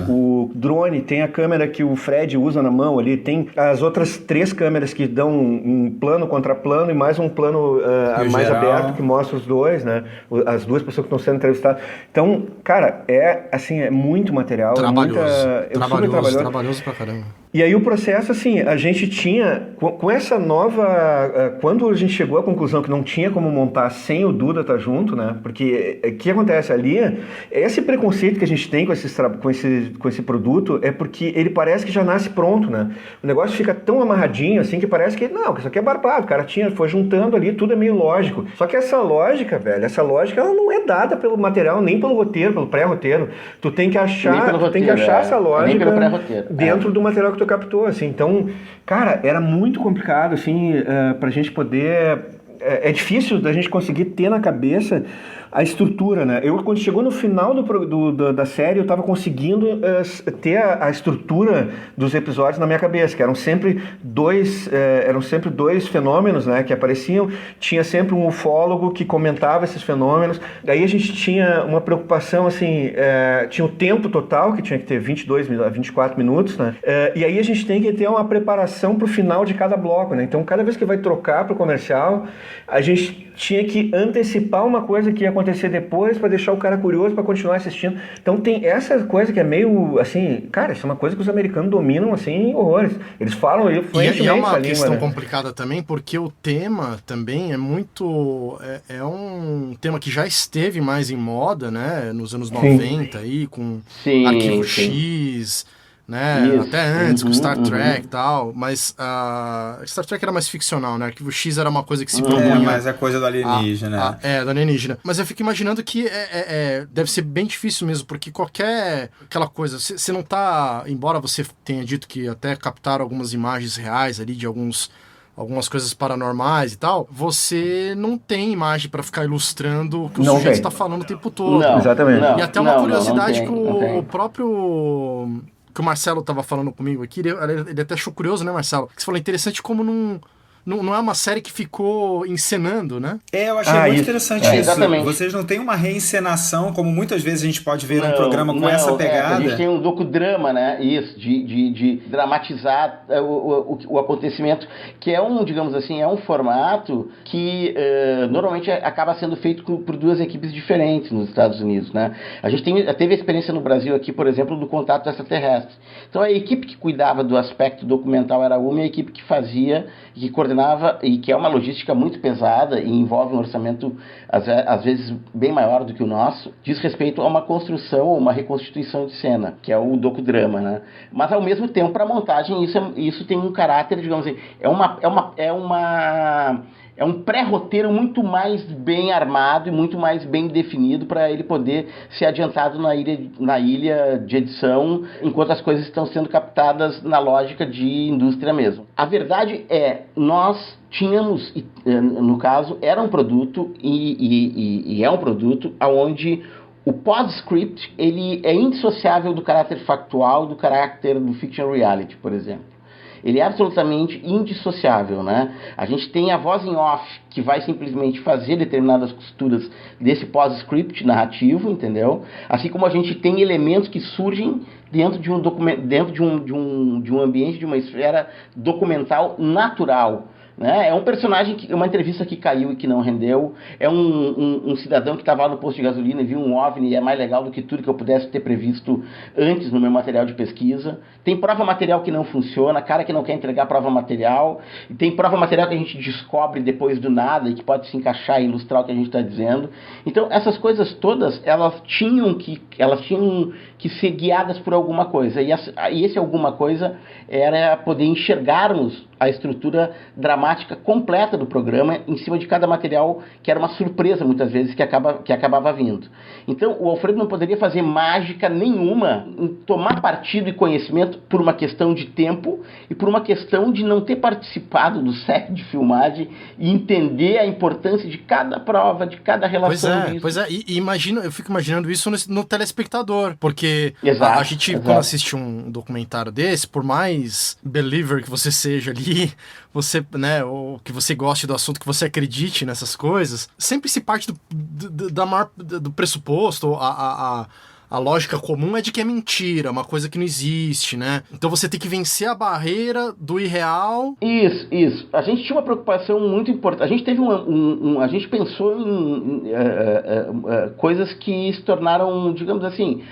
o drone, tem a câmera que o Fred usa na mão ali, tem as outras 3 câmeras que dão um plano contra plano e mais um plano mais aberto que mostra os dois, né? As duas pessoas que estão sendo entrevistadas. Então, cara, é muito material. Trabalhoso pra caramba. E aí o processo, assim, a gente tinha, com essa nova... Quando a gente chegou à conclusão que não tinha como montar sem o Duda estar junto, né? Porque o que acontece ali, esse preconceito que a gente tem com esse produto é porque ele parece que já nasce pronto, né? O negócio fica tão amarradinho, assim, que parece que, não, isso aqui é barbado. O cara foi juntando ali, tudo é meio lógico. Só que essa lógica, velho, ela não é dada pelo material, nem pelo roteiro, pelo pré-roteiro. Tu tem que achar essa lógica dentro do material que tu captou, assim. Então, cara, era muito complicado, assim, pra gente poder é difícil da gente conseguir ter na cabeça a estrutura, né? Quando chegou no final da série, eu tava conseguindo ter a estrutura dos episódios na minha cabeça, que eram sempre dois fenômenos, né, que apareciam. Tinha sempre um ufólogo que comentava esses fenômenos. Daí a gente tinha uma preocupação, assim, tinha o tempo total, que tinha que ter 24 minutos, né? E aí a gente tem que ter uma preparação pro final de cada bloco, né? Então, cada vez que vai trocar pro comercial, a gente tinha que antecipar uma coisa que ia acontecer depois para deixar o cara curioso para continuar assistindo. Então tem essa coisa que é meio assim, cara, isso é uma coisa que os americanos dominam assim, horrores. Eles falam fluentemente e é uma a língua, questão né? complicada também, porque o tema também é muito... É um tema que já esteve mais em moda, né? Nos anos 90 aí, com Arquivo X... né? Isso. Até antes, com Star Trek e tal, mas Star Trek era mais ficcional, né? Arquivo X era uma coisa que se propunha... mas é coisa do alienígena. do alienígena. Mas eu fico imaginando que deve ser bem difícil mesmo, porque aquela coisa, você não tá... Embora você tenha dito que até captaram algumas imagens reais ali de algumas coisas paranormais e tal, você não tem imagem pra ficar ilustrando o que o sujeito está falando o tempo todo. Não, exatamente. E até uma curiosidade que o próprio... que o Marcelo tava falando comigo aqui, ele até achou curioso, né, Marcelo? Que você falou interessante como não é uma série que ficou encenando, né? Eu achei muito interessante isso. Exatamente. Vocês não têm uma reencenação, como muitas vezes a gente pode ver num programa com essa pegada. A gente tem um docudrama, né? Isso, de dramatizar o acontecimento, que é digamos assim, é um formato que normalmente acaba sendo feito por duas equipes diferentes nos Estados Unidos, né? A gente teve a experiência no Brasil aqui, por exemplo, do Contato Extraterrestre. Então a equipe que cuidava do aspecto documental era uma, e a equipe que fazia, que coordenava, e que é uma logística muito pesada e envolve um orçamento às vezes bem maior do que o nosso, diz respeito a uma construção ou uma reconstituição de cena, que é o docudrama, né? Mas ao mesmo tempo, para a montagem, isso tem um caráter, digamos assim, é um pré-roteiro muito mais bem armado e muito mais bem definido para ele poder ser adiantado na ilha de edição, enquanto as coisas estão sendo captadas na lógica de indústria mesmo. A verdade nós tínhamos, no caso, era um produto e é um produto onde o post-script ele é indissociável do caráter factual, do caráter do fiction reality, por exemplo. Ele é absolutamente indissociável, né? A gente tem a voz em off, que vai simplesmente fazer determinadas costuras desse pós-script narrativo, entendeu? Assim como a gente tem elementos que surgem dentro de um ambiente, de uma esfera documental natural. Né? É um personagem, uma entrevista que caiu e que não rendeu, é um cidadão que estava lá no posto de gasolina e viu um OVNI e é mais legal do que tudo que eu pudesse ter previsto antes no meu material de pesquisa. Tem prova material que não funciona, cara que não quer entregar prova material, e tem prova material que a gente descobre depois do nada e que pode se encaixar e ilustrar o que a gente está dizendo. Então essas coisas todas, elas tinham que ser guiadas por alguma coisa, e esse alguma coisa era poder enxergarmos a estrutura dramática completa do programa em cima de cada material, que era uma surpresa muitas vezes que acabava vindo. Então o Alfredo não poderia fazer mágica nenhuma em tomar partido e conhecimento por uma questão de tempo e por uma questão de não ter participado do set de filmagem e entender a importância de cada prova, de cada relação disso. Pois é, e eu fico imaginando isso no telespectador, porque exato, a gente, quando assiste um documentário desse, por mais believer que você seja ali, você, né, ou que você goste do assunto, que você acredite nessas coisas, sempre se parte do pressuposto, a lógica comum é de que é mentira, uma coisa que não existe, né? Então você tem que vencer a barreira do irreal. Isso. A gente tinha uma preocupação muito importante. A gente teve a gente pensou em coisas que se tornaram, digamos assim,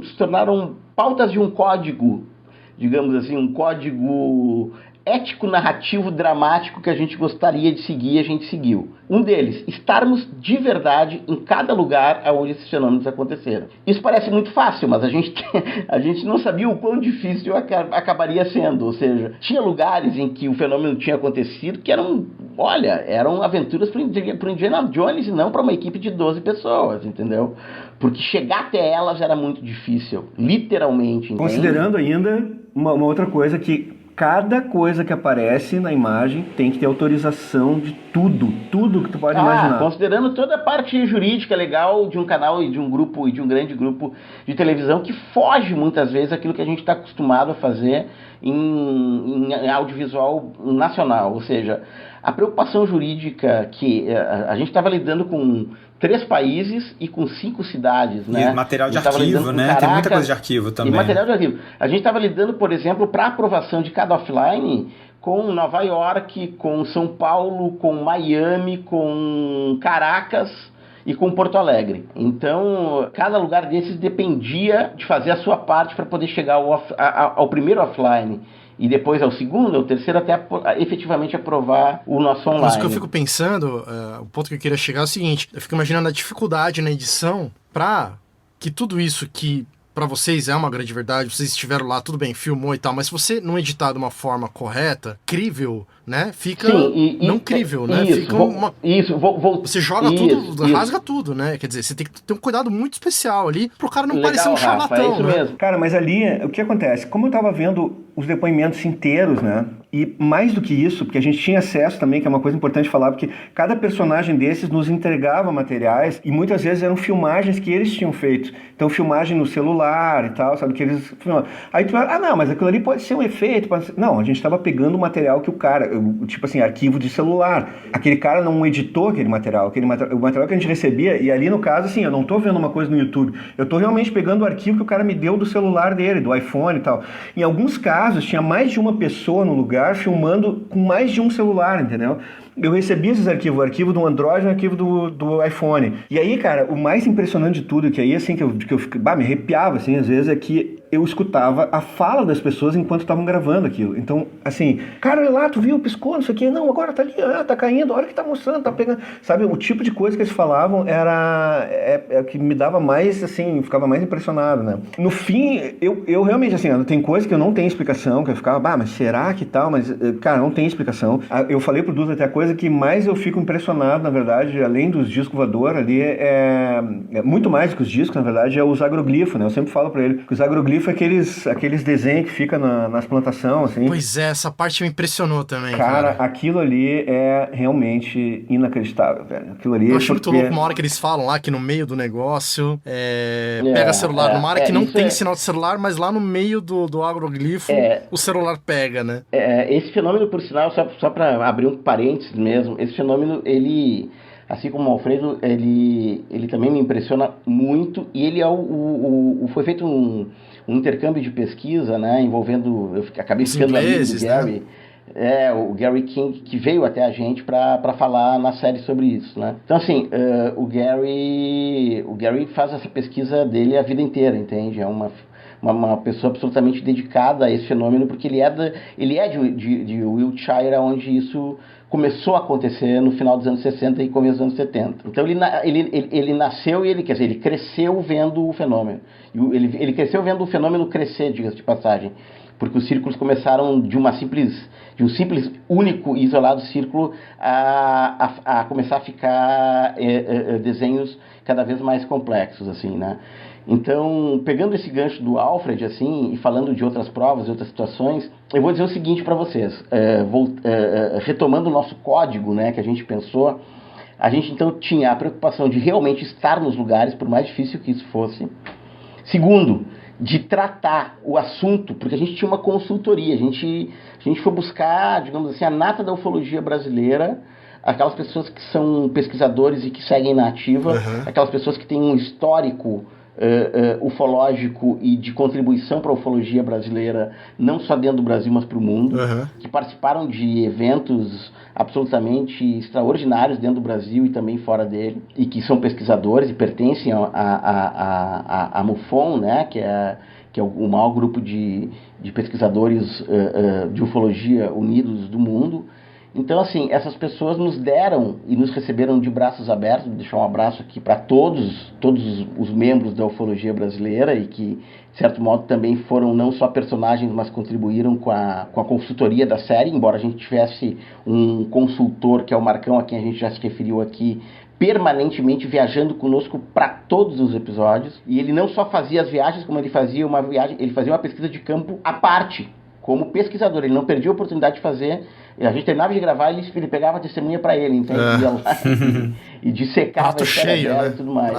se tornaram pautas de um código, digamos assim, um código ético, narrativo, dramático que a gente gostaria de seguir e a gente seguiu. Um deles, estarmos de verdade em cada lugar onde esses fenômenos aconteceram. Isso parece muito fácil, mas a gente não sabia o quão difícil acabaria sendo. Ou seja, tinha lugares em que o fenômeno tinha acontecido que eram aventuras para o Indiana Jones e não para uma equipe de 12 pessoas, entendeu? Porque chegar até elas era muito difícil, literalmente. Considerando ainda uma outra coisa que cada coisa que aparece na imagem tem que ter autorização de tudo que tu pode imaginar. Considerando toda a parte jurídica legal de um canal e de um grupo e de um grande grupo de televisão que foge muitas vezes daquilo que a gente está acostumado a fazer em audiovisual nacional, ou seja, a preocupação jurídica que a gente estava lidando com 3 países e com 5 cidades, né? E material de arquivo, né? Tem muita coisa de arquivo também. E material de arquivo. A gente estava lidando, por exemplo, para aprovação de cada offline com Nova York, com São Paulo, com Miami, com Caracas e com Porto Alegre. Então, cada lugar desses dependia de fazer a sua parte para poder chegar ao primeiro offline. E depois ao segundo, ao terceiro, até efetivamente aprovar o nosso online. Mas o que eu fico pensando, o ponto que eu queria chegar é o seguinte: eu fico imaginando a dificuldade na edição para que tudo isso que para vocês é uma grande verdade, vocês estiveram lá, tudo bem, filmou e tal, mas se você não editar de uma forma correta, crível, né, fica não crível, né, fica você joga tudo, rasga tudo, né, quer dizer, você tem que ter um cuidado muito especial ali pro cara não parecer um charlatão, Rafa, né? Cara, mas ali, o que acontece? Como eu tava vendo os depoimentos inteiros, né, e mais do que isso, porque a gente tinha acesso também, que é uma coisa importante falar, porque cada personagem desses nos entregava materiais e muitas vezes eram filmagens que eles tinham feito. Então, filmagem no celular e tal, sabe, que eles filmavam. Aí tu fala, não, mas aquilo ali pode ser um efeito. Não, a gente estava pegando o material que o cara, tipo assim, arquivo de celular. Aquele cara não editou aquele material, o material que a gente recebia, e ali no caso, assim, eu não tô vendo uma coisa no YouTube, eu tô realmente pegando o arquivo que o cara me deu do celular dele, do iPhone e tal. Em alguns casos, tinha mais de uma pessoa no lugar filmando com mais de um celular, entendeu? Eu recebi esses arquivos, o arquivo do Android e o arquivo do iPhone. E aí, cara, o mais impressionante de tudo, que aí, assim, que eu me arrepiava, assim, às vezes, é que eu escutava a fala das pessoas enquanto estavam gravando aquilo. Então, assim, cara, olha lá, tu viu, piscou, não sei o quê. Não, agora tá ali, tá caindo, olha que tá mostrando, tá pegando. Sabe, o tipo de coisa que eles falavam era que me dava mais, assim, ficava mais impressionado, né? No fim, eu realmente, assim, tem coisa que eu não tenho explicação, que eu ficava, mas será que tal? Mas, cara, não tem explicação. Eu falei pro Duda até a coisa que mais eu fico impressionado, na verdade, além dos discos voador ali, é muito mais do que os discos, na verdade, é os agroglifos, né? Eu sempre falo pra ele que os agroglifos é aqueles desenhos que fica nas plantações, assim. Pois é, essa parte me impressionou também, cara. Aquilo ali é realmente inacreditável, velho. Aquilo ali eu acho muito louco uma hora que eles falam lá que no meio do negócio pega celular numa área que não tem sinal de celular, mas lá no meio do agroglifo o celular pega, né? Esse fenômeno, por sinal, só pra abrir um parênteses mesmo, esse fenômeno, ele, assim como o Alfredo, ele também me impressiona muito, e ele foi feito um intercâmbio de pesquisa, né, envolvendo, eu acabei ficando amigo do Gary, né? O Gary King, que veio até a gente para falar na série sobre isso, né? Então, assim, o Gary faz essa pesquisa dele a vida inteira, entende? É uma pessoa absolutamente dedicada a esse fenômeno, porque ele é de Wiltshire, onde isso começou a acontecer no final dos anos 60 e começo dos anos 70. Então ele nasceu e ele cresceu vendo o fenômeno. Ele cresceu vendo o fenômeno crescer, diga-se de passagem, porque os círculos começaram de um simples, único e isolado círculo a começar a ficar desenhos cada vez mais complexos, assim, né? Então, pegando esse gancho do Alfred, assim, e falando de outras provas, de outras situações, eu vou dizer o seguinte para vocês, retomando o nosso código, né, que a gente pensou, a gente então tinha a preocupação de realmente estar nos lugares, por mais difícil que isso fosse. Segundo, de tratar o assunto, porque a gente tinha uma consultoria, a gente foi buscar, digamos assim, a nata da ufologia brasileira, aquelas pessoas que são pesquisadores e que seguem na ativa, aquelas pessoas que têm um histórico ufológico e de contribuição para a ufologia brasileira, não só dentro do Brasil, mas para o mundo, que participaram de eventos absolutamente extraordinários dentro do Brasil e também fora dele, e que são pesquisadores e pertencem à MUFON, né, que é o maior grupo de pesquisadores de ufologia unidos do mundo. Então, assim, essas pessoas nos deram e nos receberam de braços abertos. Vou deixar um abraço aqui para todos os membros da ufologia brasileira e que, de certo modo, também foram não só personagens, mas contribuíram com a consultoria da série, embora a gente tivesse um consultor, que é o Marcão, a quem a gente já se referiu aqui, permanentemente viajando conosco para todos os episódios. E ele não só fazia as viagens, como ele fazia uma pesquisa de campo à parte. como pesquisador. Ele não perdia a oportunidade de fazer. A gente terminava de gravar, ele pegava a testemunha para ele, então ele ia lá e dissecava prato a história cheio, dela né? e tudo mais.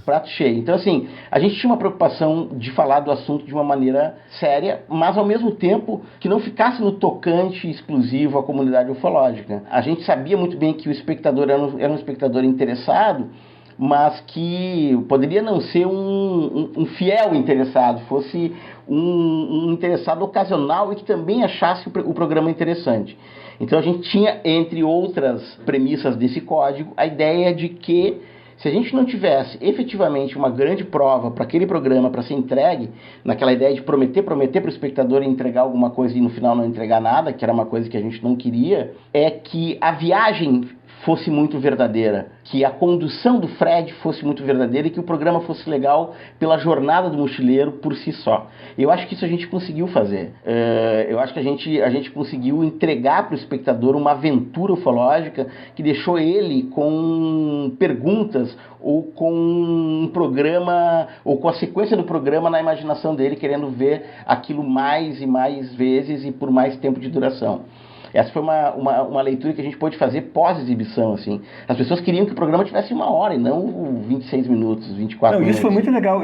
Prato cheio. Então, assim, a gente tinha uma preocupação de falar do assunto de uma maneira séria, mas ao mesmo tempo que não ficasse no tocante exclusivo à comunidade ufológica. A gente sabia muito bem que o espectador era um espectador interessado, mas que poderia não ser um fiel interessado, fosse um interessado ocasional e que também achasse o programa interessante. Então a gente tinha, entre outras premissas desse código, a ideia de que se a gente não tivesse efetivamente uma grande prova para aquele programa para ser entregue, naquela ideia de prometer para o espectador entregar alguma coisa e no final não entregar nada, que era uma coisa que a gente não queria, é que a viagem fosse muito verdadeira, que a condução do Fred fosse muito verdadeira e que o programa fosse legal pela jornada do mochileiro por si só. Eu acho que isso a gente conseguiu fazer. Eu acho que a gente conseguiu entregar para o espectador uma aventura ufológica que deixou ele com perguntas ou com um programa, ou com a sequência do programa na imaginação dele, querendo ver aquilo mais e mais vezes e por mais tempo de duração. Essa foi uma leitura que a gente pôde fazer pós-exibição, assim. As pessoas queriam que o programa tivesse 1 hora e não 26 minutos, 24 minutos. Isso foi muito legal.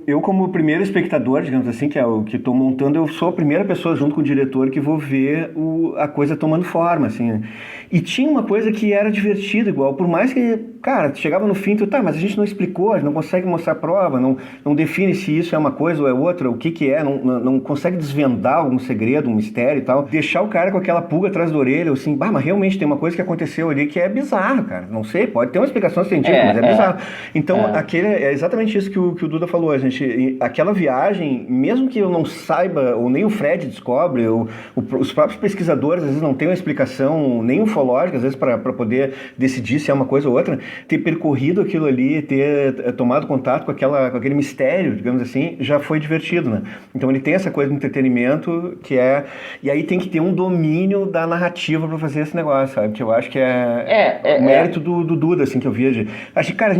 Eu como primeiro espectador, digamos assim, que é o que estou montando, eu sou a primeira pessoa junto com o diretor que vou ver a coisa tomando forma, assim. E tinha uma coisa que era divertida igual, por mais que, cara, chegava no fim, mas a gente não explicou, a gente não consegue mostrar a prova, não define se isso é uma coisa ou é outra, o que é, não consegue desvendar algum segredo, um mistério e tal. Deixar o cara com aquela pulga atrás da orelha, assim, mas realmente tem uma coisa que aconteceu ali que é bizarra, cara. Não sei, pode ter uma explicação científica, mas é bizarro. Então, é exatamente isso que o Duda falou, a gente, aquela viagem, mesmo que eu não saiba, ou nem o Fred descobre, os próprios pesquisadores às vezes não têm uma explicação nem ufológica, às vezes para poder decidir se é uma coisa ou outra, ter percorrido aquilo ali, ter tomado contato com aquele mistério, digamos assim, já foi divertido, né? Então ele tem essa coisa do entretenimento que é... E aí tem que ter um domínio da narrativa para fazer esse negócio, sabe? Que eu acho que é o mérito do Duda, assim, que eu via. Acho que, cara,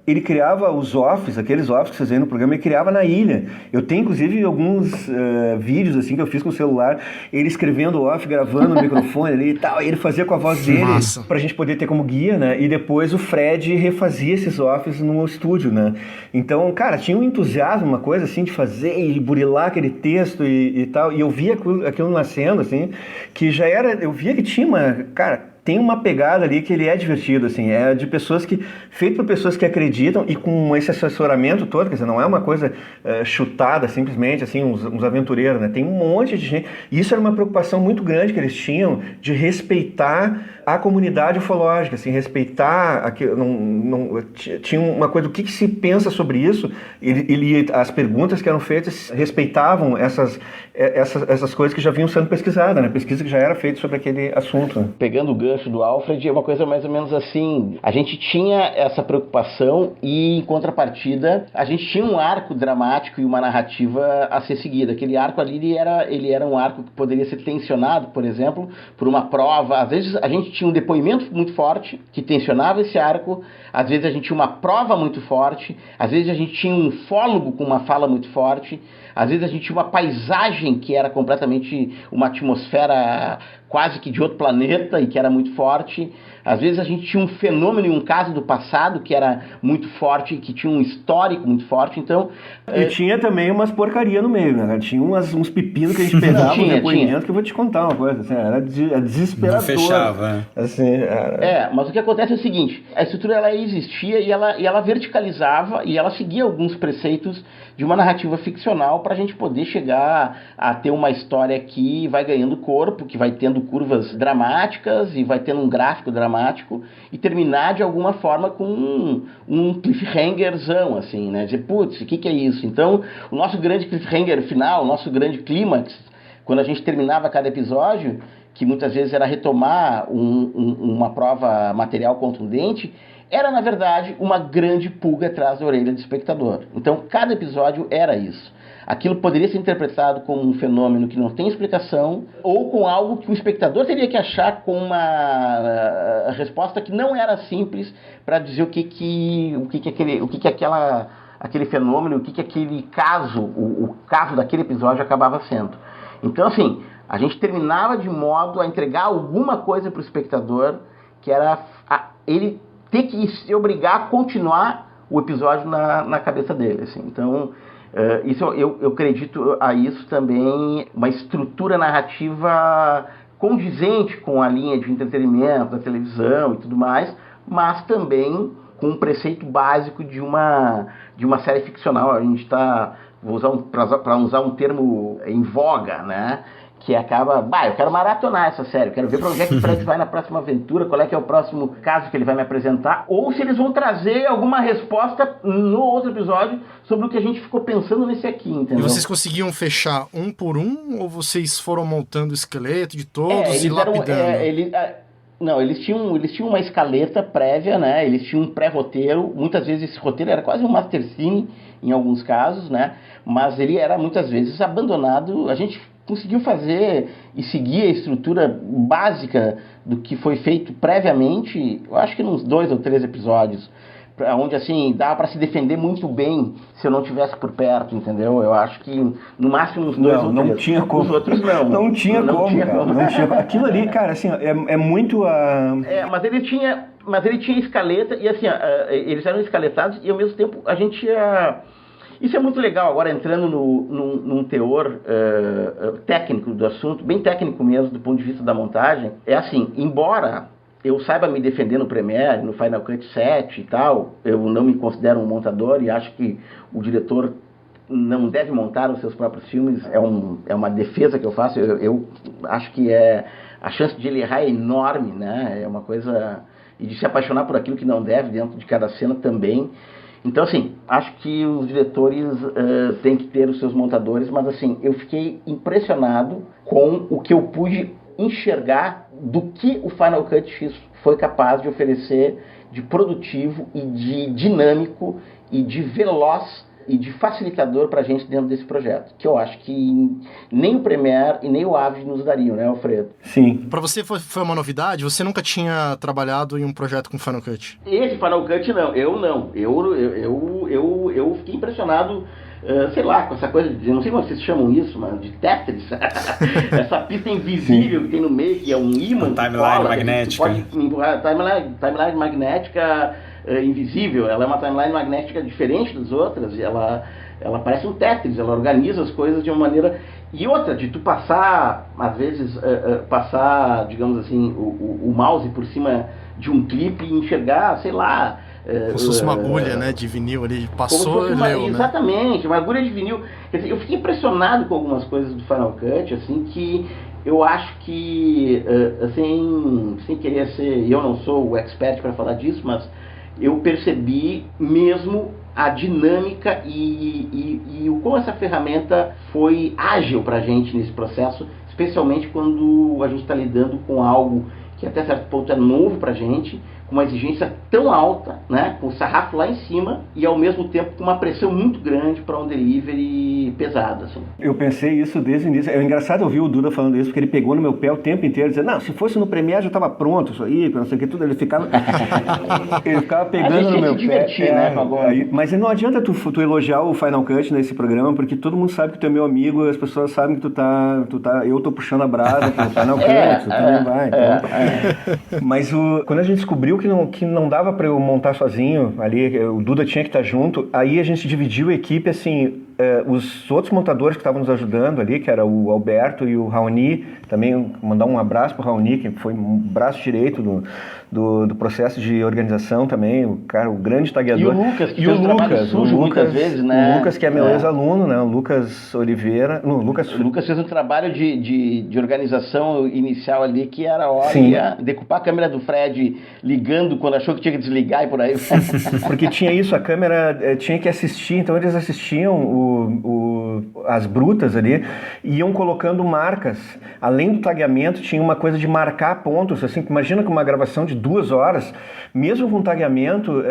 ele criava os offs, aqueles offs que vocês veem no programa, ele criava na ilha. Eu tenho, inclusive, alguns vídeos, assim, que eu fiz com o celular, ele escrevendo off, gravando no microfone ali e tal, e ele fazia com a voz dele, pra gente poder ter como guia, né? E depois o Fred refazia esses offs no estúdio, né? Então, cara, tinha um entusiasmo, uma coisa, assim, de fazer e burilar aquele texto e tal, e eu via aquilo nascendo, assim, que já era... Eu via que tinha uma... Cara, tem uma pegada ali que ele é divertido, assim, é de pessoas feito por pessoas que acreditam e com esse assessoramento todo, quer dizer, não é uma coisa chutada simplesmente, assim, uns aventureiros, né? Tem um monte de gente, e isso era uma preocupação muito grande que eles tinham de respeitar a comunidade ufológica, assim, respeitar, tinha uma coisa, o que se pensa sobre isso, as perguntas que eram feitas respeitavam essas coisas que já vinham sendo pesquisadas, né? Pesquisa que já era feita sobre aquele assunto. Né? Pegando o gancho do Alfred, é uma coisa mais ou menos assim, a gente tinha essa preocupação e, em contrapartida, a gente tinha um arco dramático e uma narrativa a ser seguida. Aquele arco ali, ele era um arco que poderia ser tensionado, por exemplo, por uma prova. Às vezes a gente tinha um depoimento muito forte que tensionava esse arco, às vezes a gente tinha uma prova muito forte, às vezes a gente tinha um fólogo com uma fala muito forte, às vezes a gente tinha uma paisagem que era completamente uma atmosfera quase que de outro planeta e que era muito forte. Às vezes a gente tinha um fenômeno e um caso do passado que era muito forte, que tinha um histórico muito forte, então... E tinha também umas porcaria no meio, né? Tinha uns pepinos que a gente pegava no depoimento, que eu vou te contar uma coisa, assim, era desesperador. Não fechava, assim, mas o que acontece é o seguinte, a estrutura ela existia e ela verticalizava e ela seguia alguns preceitos de uma narrativa ficcional para a gente poder chegar a ter uma história que vai ganhando corpo, que vai tendo curvas dramáticas e vai tendo um gráfico dramático e terminar de alguma forma com um cliffhangerzão, assim, né? Dizer, putz, o que é isso? Então, o nosso grande cliffhanger final, o nosso grande clímax, quando a gente terminava cada episódio, que muitas vezes era retomar uma prova material contundente, era, na verdade, uma grande pulga atrás da orelha do espectador. Então, cada episódio era isso. Aquilo poderia ser interpretado como um fenômeno que não tem explicação ou com algo que o espectador teria que achar com uma resposta que não era simples para dizer o que aquele fenômeno, o que aquele caso, o caso daquele episódio acabava sendo. Então, assim, a gente terminava de modo a entregar alguma coisa para o espectador, que era ele ter que se obrigar a continuar o episódio na cabeça dele, assim. Então, isso eu acredito a isso também, uma estrutura narrativa condizente com a linha de entretenimento da televisão e tudo mais, mas também com um preceito básico de uma série ficcional. A gente está, para usar um termo em voga, né? Que acaba, eu quero maratonar essa série, eu quero ver para onde é que o Fred vai na próxima aventura, qual é que é o próximo caso que ele vai me apresentar, ou se eles vão trazer alguma resposta no outro episódio sobre o que a gente ficou pensando nesse aqui, entendeu? E vocês conseguiam fechar um por um, ou vocês foram montando o esqueleto de todos e lapidando? Não, eles tinham uma escaleta prévia, né? Eles tinham um pré-roteiro. Muitas vezes esse roteiro era quase um mastercine, em alguns casos, né? Mas ele era muitas vezes abandonado. A gente conseguiu fazer e seguir a estrutura básica do que foi feito previamente, eu acho que nos 2 ou 3 episódios, onde assim dava para se defender muito bem se eu não estivesse por perto, entendeu? Eu acho que no máximo uns 2 ou 3. Não tinha como. Os outros não. Não tinha como. Aquilo ali, cara, assim, é muito mas ele tinha escaleta e assim, eles eram escaletados e ao mesmo tempo a gente ia... Isso é muito legal, agora entrando num teor técnico do assunto, bem técnico mesmo, do ponto de vista da montagem. É assim, embora eu saiba me defender no Premiere, no Final Cut 7 e tal, eu não me considero um montador e acho que o diretor não deve montar os seus próprios filmes, é uma defesa que eu faço, eu acho que a chance de ele errar é enorme, né? É uma coisa... E de se apaixonar por aquilo que não deve dentro de cada cena também. Então, assim, acho que os diretores têm que ter os seus montadores, mas, assim, eu fiquei impressionado com o que eu pude enxergar do que o Final Cut X foi capaz de oferecer de produtivo e de dinâmico e de veloz e de facilitador pra gente dentro desse projeto, que eu acho que nem o Premiere e nem o Avid nos dariam, né, Alfredo? Sim. Pra você foi uma novidade? Você nunca tinha trabalhado em um projeto com Final Cut? Esse Final Cut não, eu não. Eu fiquei impressionado, sei lá, com essa coisa de, não sei como vocês chamam isso, mas de Tetris. Essa pista invisível que tem no meio, que é um ímã. Timeline magnética. Pode empurrar, timeline magnética invisível. Ela é uma timeline magnética diferente das outras. Ela parece um Tetris, ela organiza as coisas de uma maneira... E outra, de tu passar, às vezes, digamos assim, o mouse por cima de um clipe e enxergar, sei lá... Como se fosse uma agulha, né, de vinil ali, passou e leu, né? Exatamente, uma agulha de vinil. Quer dizer, eu fiquei impressionado com algumas coisas do Final Cut, assim, que eu acho que, sem querer ser... Eu não sou o expert para falar disso, mas eu percebi mesmo a dinâmica e o como essa ferramenta foi ágil para a gente nesse processo, especialmente quando a gente está lidando com algo que até certo ponto é novo para a gente, com uma exigência tão alta, né, com o sarrafo lá em cima e ao mesmo tempo com uma pressão muito grande para um delivery pesado, assim. Eu pensei isso desde o início. É engraçado ouvir o Duda falando isso, porque ele pegou no meu pé o tempo inteiro, dizendo, não, se fosse no Premiere já estava pronto isso aí, não sei o que, tudo. Ele ficava pegando no meu pé. Né, mas não adianta tu elogiar o Final Cut nesse programa, porque todo mundo sabe que tu é meu amigo, as pessoas sabem que tu tá eu tô puxando a brasa pro Final Cut, tu também vai. Então. Mas quando a gente descobriu que não dava para eu montar sozinho ali, o Duda tinha que estar junto, aí a gente dividiu a equipe, assim, os outros montadores que estavam nos ajudando ali, que era o Alberto e o Raoni, também mandar um abraço pro Raoni, que foi um braço direito do processo de organização também, o grande tagueador. E o Lucas, que fez um trabalho sujo muitas vezes, né? O Lucas, que é meu ex-aluno, né? O Lucas Oliveira. O Lucas fez um trabalho de organização inicial ali, que era decupar a câmera do Fred ligando quando achou que tinha que desligar e por aí. Porque tinha isso, a câmera tinha que assistir, então eles assistiam as brutas ali, e iam colocando marcas. Além do tagueamento, tinha uma coisa de marcar pontos, assim, imagina que uma gravação de 2 horas, mesmo com tagueamento,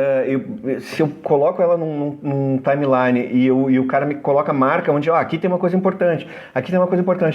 se eu coloco ela num timeline e o cara me coloca marca onde, aqui tem uma coisa importante,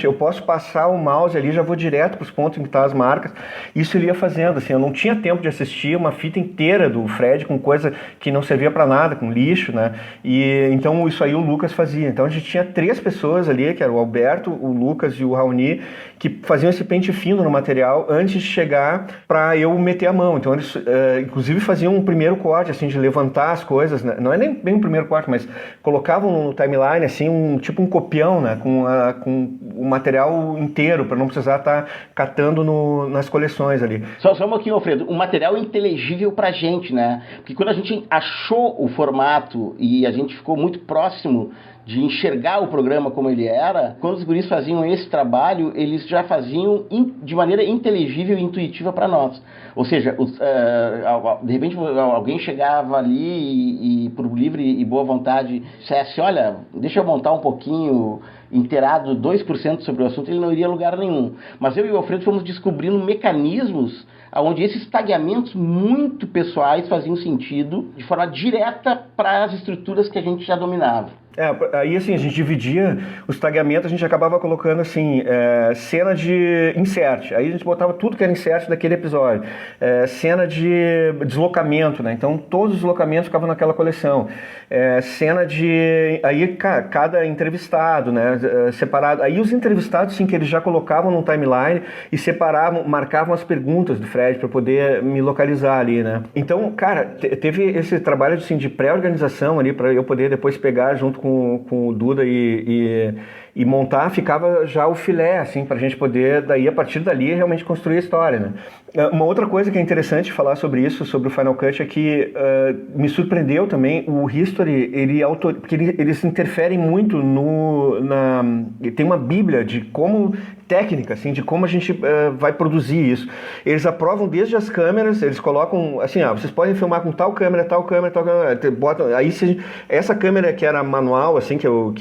eu posso passar o mouse ali, já vou direto para os pontos em que estão as marcas. Isso ele ia fazendo, assim, eu não tinha tempo de assistir uma fita inteira do Fred com coisa que não servia para nada, com lixo, né? E então isso aí o Lucas fazia. Então a gente tinha 3 pessoas ali, que era o Alberto, o Lucas e o Raoni, que faziam esse pente fino no material antes de chegar para eu meter a mão. Então eles, inclusive, faziam um primeiro corte, assim, de levantar as coisas, né? Não é nem bem o primeiro corte, mas colocavam no timeline, assim, tipo um copião, né? Com o material inteiro, para não precisar estar catando nas coleções ali. Só um pouquinho, Alfredo, um material inteligível pra gente, né? Porque quando a gente achou o formato e a gente ficou muito próximo de enxergar o programa como ele era, quando os guris faziam esse trabalho, eles já faziam de maneira inteligível e intuitiva para nós. Ou seja, de repente alguém chegava ali e por livre e boa vontade dissesse, olha, deixa eu montar um pouquinho, inteirado 2% sobre o assunto, ele não iria a lugar nenhum. Mas eu e o Alfredo fomos descobrindo mecanismos onde esses tagueamentos muito pessoais faziam sentido de forma direta para as estruturas que a gente já dominava. Aí assim, a gente dividia os tagueamentos, a gente acabava colocando assim, cena de insert, aí a gente botava tudo que era insert daquele episódio, cena de deslocamento, né? Então todos os deslocamentos ficavam naquela coleção, cena de, aí cada entrevistado, né, separado, aí os entrevistados sim, que eles já colocavam no timeline e separavam, marcavam as perguntas do Fred para poder me localizar ali, né? Então, cara, teve esse trabalho assim, de pré-organização ali para eu poder depois pegar junto com o Duda e montar, ficava já o filé, assim, pra gente poder, daí, a partir dali, realmente construir a história, né? Uma outra coisa que é interessante falar sobre isso, sobre o Final Cut, é que me surpreendeu também o History, porque eles interferem muito tem uma bíblia de como, técnica, assim, de como a gente vai produzir isso. Eles aprovam desde as câmeras, eles colocam, assim, vocês podem filmar com tal câmera, botam, aí essa câmera que era manual, assim, que o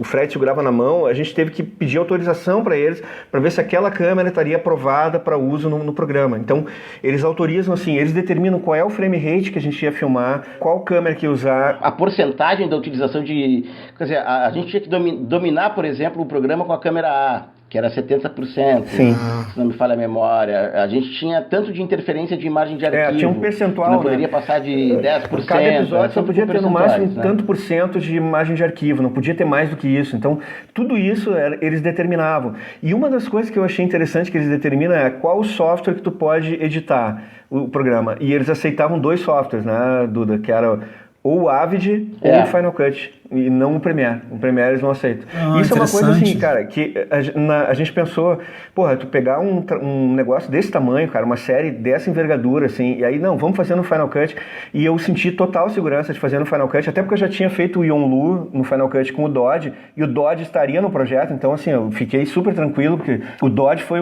Fred segurava na mão, a gente teve que pedir autorização para eles, para ver se aquela câmera estaria aprovada para uso no programa. Então, eles autorizam, assim, eles determinam qual é o frame rate que a gente ia filmar, qual câmera que ia usar. A porcentagem da utilização quer dizer, a gente tinha que dominar, por exemplo, o programa com a câmera A, que era 70%, Sim. Se não me falha a memória. A gente tinha tanto de interferência de imagem de arquivo. Tinha um percentual, que não poderia passar de 10%. Cada episódio só podia ter no máximo né? tanto por cento de imagem de arquivo, não podia ter mais do que isso. Então, tudo isso eles determinavam. E uma das coisas que eu achei interessante que eles determinam é qual o software que tu pode editar o programa. E eles aceitavam 2 softwares, né, Duda? Que era ou o Avid ou o Final Cut. E não o Premiere. O Premiere eles não aceitam. Isso é uma coisa assim, cara, que a gente pensou, porra, tu pegar um negócio desse tamanho, cara, uma série dessa envergadura, assim, e aí, não, vamos fazer no Final Cut. E eu senti total segurança de fazer no Final Cut, até porque eu já tinha feito o Yonlu no Final Cut com o Dodge, e o Dodge estaria no projeto, então, assim, eu fiquei super tranquilo, porque o Dodge foi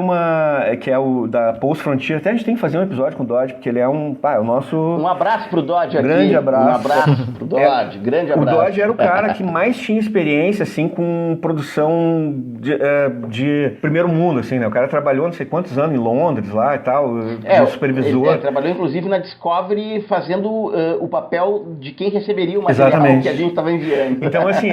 que é o da Post Frontier, até a gente tem que fazer um episódio com o Dodge, porque ele é o nosso... Um abraço pro Dodge aqui. Grande abraço. Um abraço pro Dodge, grande abraço. O Dodge era o cara que mais tinha experiência, assim, com produção de primeiro mundo, assim, né? O cara trabalhou não sei quantos anos em Londres lá e tal, de supervisor. Ele trabalhou, inclusive, na Discovery, fazendo o papel de quem receberia o material que a gente estava enviando. Então, assim,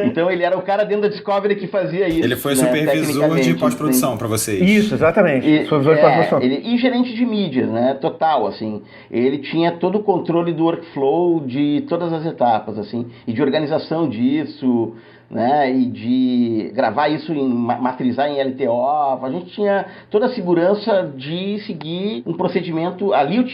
Então, ele era o cara dentro da Discovery que fazia isso. Ele foi supervisor de pós-produção para vocês. Isso, exatamente. Supervisor de pós-produção. E gerente de mídias, né? Total, assim. Ele tinha todo o controle do workflow de todas as etapas, assim, e de organização disso, né, e de gravar isso, masterizar em LTO. A gente tinha toda a segurança de seguir um procedimento. Ali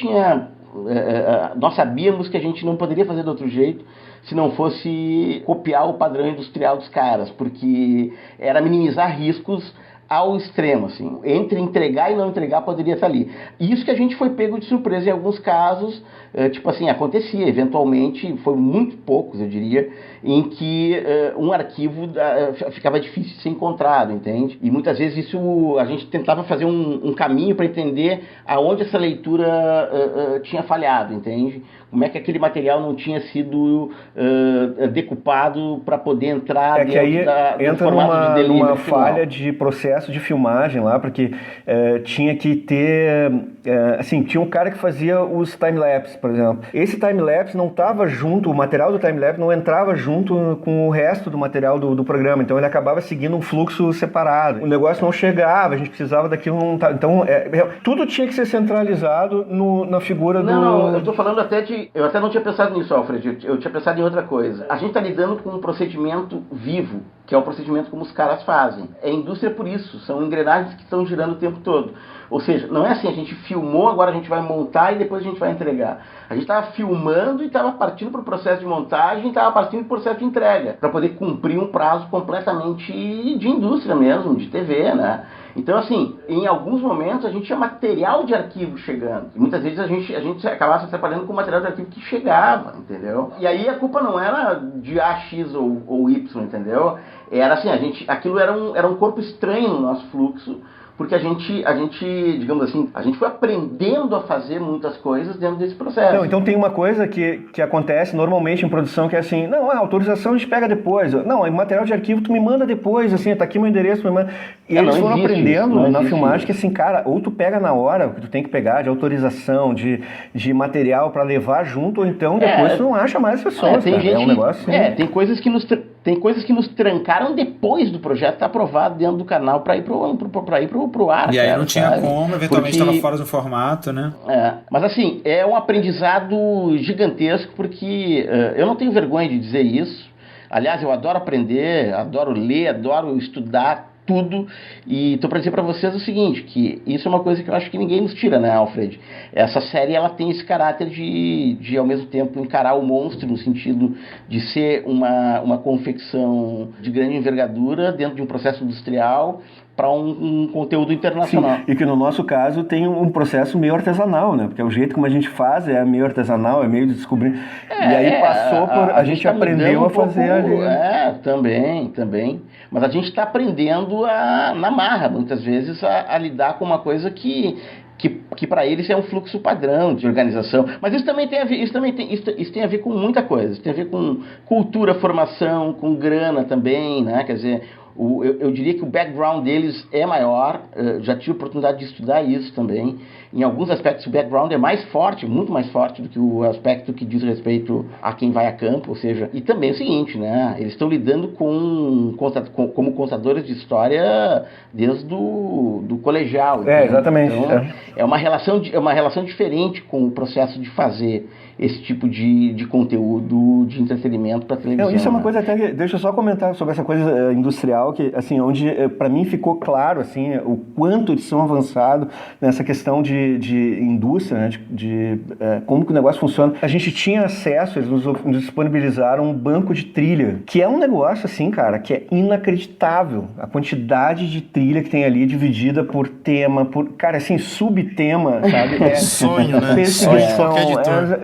nós sabíamos que a gente não poderia fazer de outro jeito se não fosse copiar o padrão industrial dos caras, porque era minimizar riscos ao extremo, assim. Entre entregar e não entregar poderia estar ali. Isso que a gente foi pego de surpresa em alguns casos, tipo assim, acontecia, eventualmente, foi muito poucos, eu diria, em que um arquivo ficava difícil de ser encontrado, entende? E muitas vezes isso, a gente tentava fazer um caminho para entender aonde essa leitura tinha falhado, entende? Como é que aquele material não tinha sido decupado para poder entrar dentro do formato de delivery numa falha de processo de filmagem lá, porque tinha que ter assim, tinha um cara que fazia os time-lapse, por exemplo. Esse time-lapse não estava junto, o material do time-lapse não entrava junto com o resto do material do programa, então ele acabava seguindo um fluxo separado. O negócio não chegava, a gente precisava daquilo, então tudo tinha que ser centralizado na figura do... Não, eu tô falando eu até não tinha pensado nisso, Alfred, eu tinha pensado em outra coisa. A gente tá lidando com um procedimento vivo, que é o procedimento como os caras fazem. É indústria por isso, são engrenagens que estão girando o tempo todo. Ou seja, não é assim, a gente filmou, agora a gente vai montar e depois a gente vai entregar. A gente estava filmando e estava partindo para o processo de montagem e estava partindo para o processo de entrega, para poder cumprir um prazo completamente de indústria mesmo, de TV, né? Então, assim, em alguns momentos a gente tinha material de arquivo chegando. E muitas vezes a gente acabava se atrapalhando com o material de arquivo que chegava, entendeu? E aí a culpa não era de A, X ou Y, entendeu? Era assim, aquilo era um corpo estranho no nosso fluxo, porque a gente, digamos assim, a gente foi aprendendo a fazer muitas coisas dentro desse processo. Não, então tem uma coisa que acontece normalmente em produção que é assim, não, a autorização a gente pega depois. Não, o material de arquivo tu me manda depois, assim, tá aqui meu endereço, me manda. E eles foram aprendendo na filmagem que assim, cara, ou tu pega na hora o que tu tem que pegar de autorização, de material pra levar junto, ou então depois tu não acha mais pessoas, tem cara. gente, é um negócio assim. Tem coisas que nos trancaram depois do projeto estar aprovado dentro do canal para ir pro ar. E aí não tinha como, eventualmente estava fora do formato, né? Mas assim, é um aprendizado gigantesco, porque eu não tenho vergonha de dizer isso. Aliás, eu adoro aprender, adoro ler, adoro estudar tudo, e estou para dizer para vocês o seguinte, que isso é uma coisa que eu acho que ninguém nos tira, né, Alfred? Essa série, ela tem esse caráter de ao mesmo tempo encarar o monstro, no sentido de ser uma confecção de grande envergadura dentro de um processo industrial para um conteúdo internacional. Sim, e que no nosso caso tem um processo meio artesanal, né? Porque o jeito como a gente faz é meio artesanal, é meio de descobrir. E aí passou por... A gente aprendeu a fazer ali. Também. Mas a gente está aprendendo na marra, muitas vezes, a lidar com uma coisa que para eles é um fluxo padrão de organização. Mas isso também tem a ver, isso tem a ver com muita coisa. Isso tem a ver com cultura, formação, com grana também, né? Quer dizer, eu diria que o background deles é maior. Já tive a oportunidade de estudar isso também. Em alguns aspectos o background é mais forte, muito mais forte do que o aspecto que diz respeito a quem vai a campo, ou seja, e também é o seguinte, né, eles estão lidando como contadores de história desde do colegial. Exatamente. Então, é uma relação diferente com o processo de fazer esse tipo de conteúdo de entretenimento para televisão. Não, isso é uma coisa até que, deixa eu só comentar sobre essa coisa industrial, que assim, onde para mim ficou claro assim, o quanto eles são avançados nessa questão de indústria, né, como que o negócio funciona. A gente tinha acesso, eles nos disponibilizaram um banco de trilha, que é um negócio assim, cara, que é inacreditável. A quantidade de trilha que tem ali dividida por tema, cara, assim, subtema, sabe? Sonho, né? Perseguição.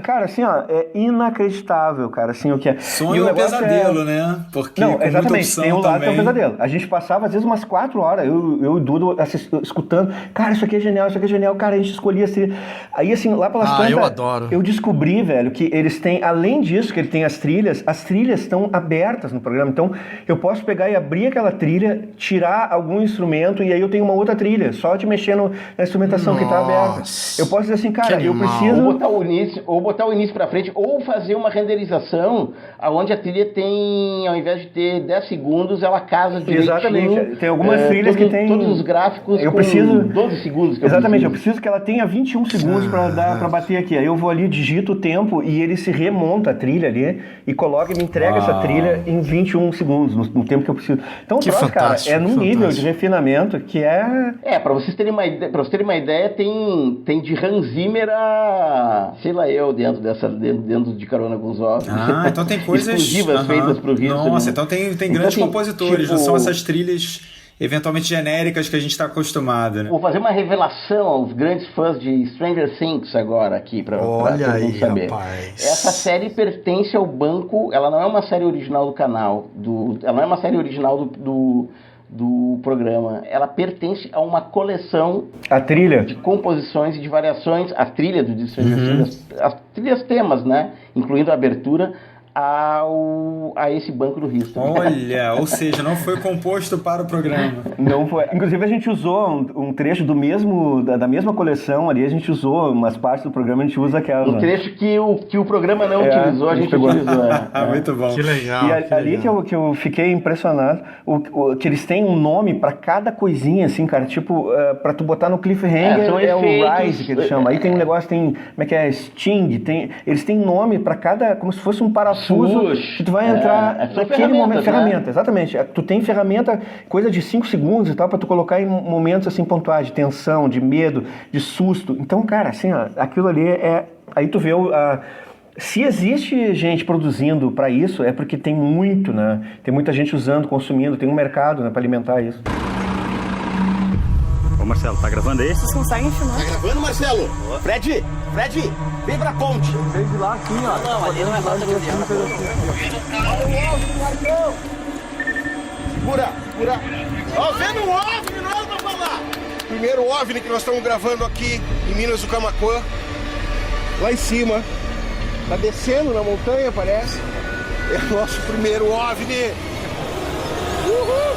Cara, assim, ó, é inacreditável, cara, assim, o que é. Sonho é um pesadelo, né? Porque não, exatamente, tem um lado também. que é um pesadelo. A gente passava, às vezes, umas 4 horas, eu e o Dudo escutando, cara, isso aqui é genial, cara, a gente escolhia as trilhas. Aí, assim, lá pelas tantas, eu adoro. Eu descobri, velho, que eles têm, além disso, que ele tem as trilhas estão abertas no programa, então eu posso pegar e abrir aquela trilha, tirar algum instrumento e aí eu tenho uma outra trilha, só de mexer na instrumentação que tá aberta. Eu posso dizer assim, cara, eu preciso... Ou botar o início pra frente, ou fazer uma renderização onde a trilha tem, ao invés de ter 10 segundos, ela casa direitinho. Exatamente, tem algumas trilhas que tem... Todos os gráficos eu preciso... 12 segundos. Exatamente, eu preciso que ela tenha 21 segundos pra bater aqui. Aí eu vou ali, digito o tempo e ele se remonta a trilha ali e coloca e me entrega essa trilha em 21 segundos, no tempo que eu preciso. Então, cara, é num nível de refinamento que é... Pra vocês terem uma ideia, tem de Hans Zimmer a... sei lá eu, dentro de Carona com os Ovos. Então tem coisas... exclusivas feitas pro Rio. Nossa, então tem grandes compositores, não são essas trilhas... eventualmente genéricas que a gente está acostumado, né? Vou fazer uma revelação aos grandes fãs de Stranger Things agora aqui, para todo mundo saber. Rapaz. Essa série pertence ao banco, ela não é uma série original do canal, ela não é uma série original do programa, ela pertence a uma coleção a trilha de composições e de variações, a trilha do Stranger Things, as trilhas temas, né? Incluindo a abertura, a esse banco do Houston. Olha, ou seja, não foi composto para o programa. Não foi. Inclusive a gente usou um trecho da mesma coleção ali, a gente usou umas partes do programa, a gente usa aquela. Um trecho que o programa não utilizou, a gente utilizou. Muito bom. Que legal. E ali que eu fiquei impressionado, que eles têm um nome pra cada coisinha, assim, cara, tipo, pra tu botar no cliffhanger é o Rise que eles chamam. Aí tem um negócio, como é que é, Sting, eles têm nome pra cada, como se fosse um parafuso que tu vai entrar naquele momento. Ferramenta, exatamente. Tu tem ferramenta, coisa de 5 segundos e tal, pra tu colocar em momentos assim pontuais, de tensão, de medo, de susto. Então, cara, assim, ó, aquilo ali aí tu vê se existe gente produzindo para isso, é porque tem muito, né? Tem muita gente usando, consumindo, tem um mercado, né, para alimentar isso. Ô Marcelo, tá gravando aí? Vocês conseguem filmar? Tá gravando, Marcelo? Fred, vem pra ponte. Vem de lá, aqui, ó. Não, ali não é nossa reunião. Segura. Ó, vendo um OVNI, não é pra falar. Primeiro OVNI que nós estamos gravando aqui em Minas do Camaquã. Lá em cima. Tá descendo na montanha, parece. É o nosso primeiro OVNI. Uhul!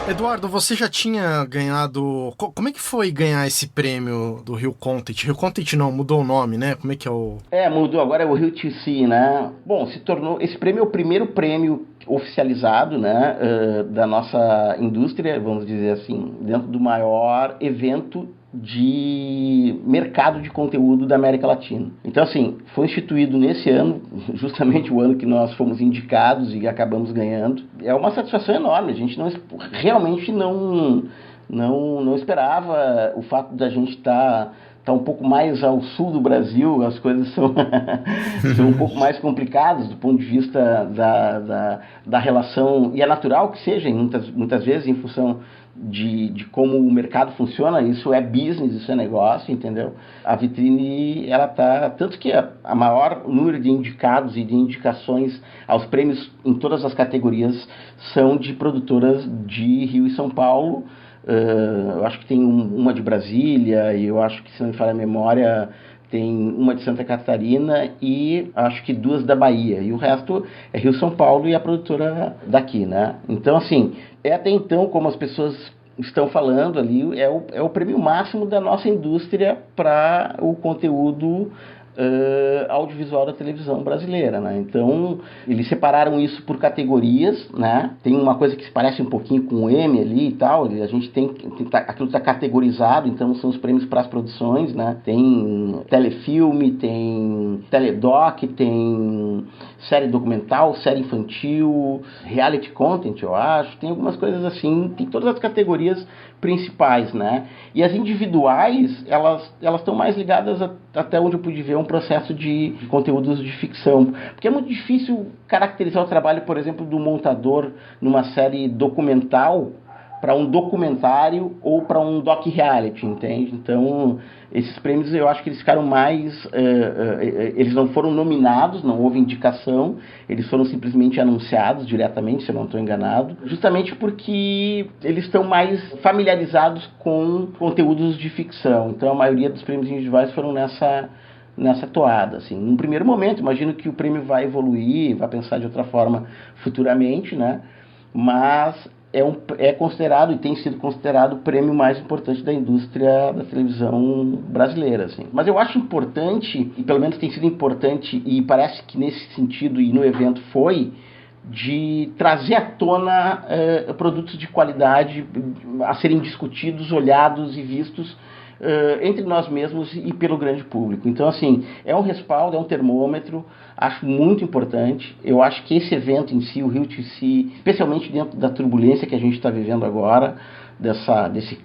Eduardo, você já tinha ganhado... Como é que foi ganhar esse prêmio do Rio Content? Rio Content não, mudou o nome, né? Como é que é o... Mudou, agora é o Rio TC, né? Bom, esse prêmio é o primeiro prêmio oficializado, né, da nossa indústria, vamos dizer assim, dentro do maior evento de mercado de conteúdo da América Latina. Então, assim, foi instituído nesse ano, justamente o ano que nós fomos indicados e acabamos ganhando. É uma satisfação enorme, a gente realmente não esperava o fato da gente estar um pouco mais ao sul do Brasil, as coisas são um pouco mais complicadas do ponto de vista da relação, e é natural que seja, muitas vezes, em função de como o mercado funciona. Isso é business, isso é negócio, entendeu? A vitrine, ela tá, tanto que a maior número de indicados e de indicações aos prêmios em todas as categorias são de produtoras de Rio e São Paulo. Eu acho que tem uma de Brasília, e eu acho que, se não me falha a memória, tem uma de Santa Catarina e acho que 2 da Bahia. E o resto é Rio, São Paulo e a produtora daqui, né? Então, assim, até então, como as pessoas estão falando ali, é o prêmio máximo da nossa indústria para o conteúdo audiovisual da televisão brasileira, né? Então, eles separaram isso por categorias, né? Tem uma coisa que se parece um pouquinho com o Emmy ali e tal, a gente aquilo está categorizado, então são os prêmios para as produções, né? Tem telefilme, tem teledoc, tem série documental, série infantil, reality content, eu acho, tem algumas coisas assim, tem todas as categorias principais, né? E as individuais, elas estão mais ligadas até onde eu pude ver um processo de conteúdos de ficção, porque é muito difícil caracterizar o trabalho, por exemplo, do montador numa série documental para um documentário ou para um doc-reality, entende? Então, esses prêmios, eu acho que eles ficaram mais... eles não foram nominados, não houve indicação, eles foram simplesmente anunciados diretamente, se eu não estou enganado, justamente porque eles estão mais familiarizados com conteúdos de ficção. Então, a maioria dos prêmios individuais foram nessa toada, assim. Num primeiro momento, imagino que o prêmio vai evoluir, vai pensar de outra forma futuramente, né? Mas é considerado e tem sido considerado o prêmio mais importante da indústria da televisão brasileira, assim. Mas eu acho importante, e pelo menos tem sido importante, e parece que nesse sentido e no evento foi, de trazer à tona produtos de qualidade a serem discutidos, olhados e vistos entre nós mesmos e pelo grande público. Então, assim, é um respaldo, é um termômetro, acho muito importante. Eu acho que esse evento em si, o Rio TC, especialmente dentro da turbulência que a gente está vivendo agora, desse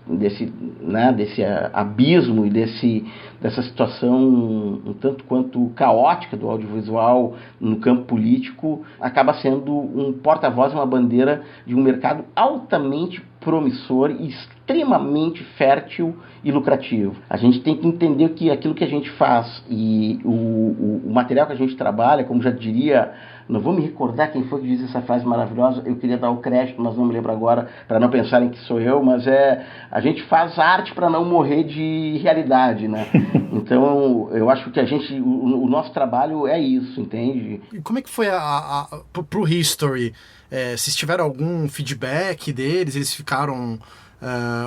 abismo e dessa situação um tanto quanto caótica do audiovisual no campo político, acaba sendo um porta-voz, uma bandeira de um mercado altamente promissor e extremamente fértil e lucrativo. A gente tem que entender que aquilo que a gente faz e o material que a gente trabalha, como já diria Não vou me recordar quem foi que disse essa frase maravilhosa, eu queria dar o crédito, mas não me lembro agora, para não pensarem que sou eu, mas a gente faz arte para não morrer de realidade, né? Então, eu acho que o nosso trabalho é isso, entende? E como é que foi pro History? Vocês tiveram algum feedback deles? Eles ficaram...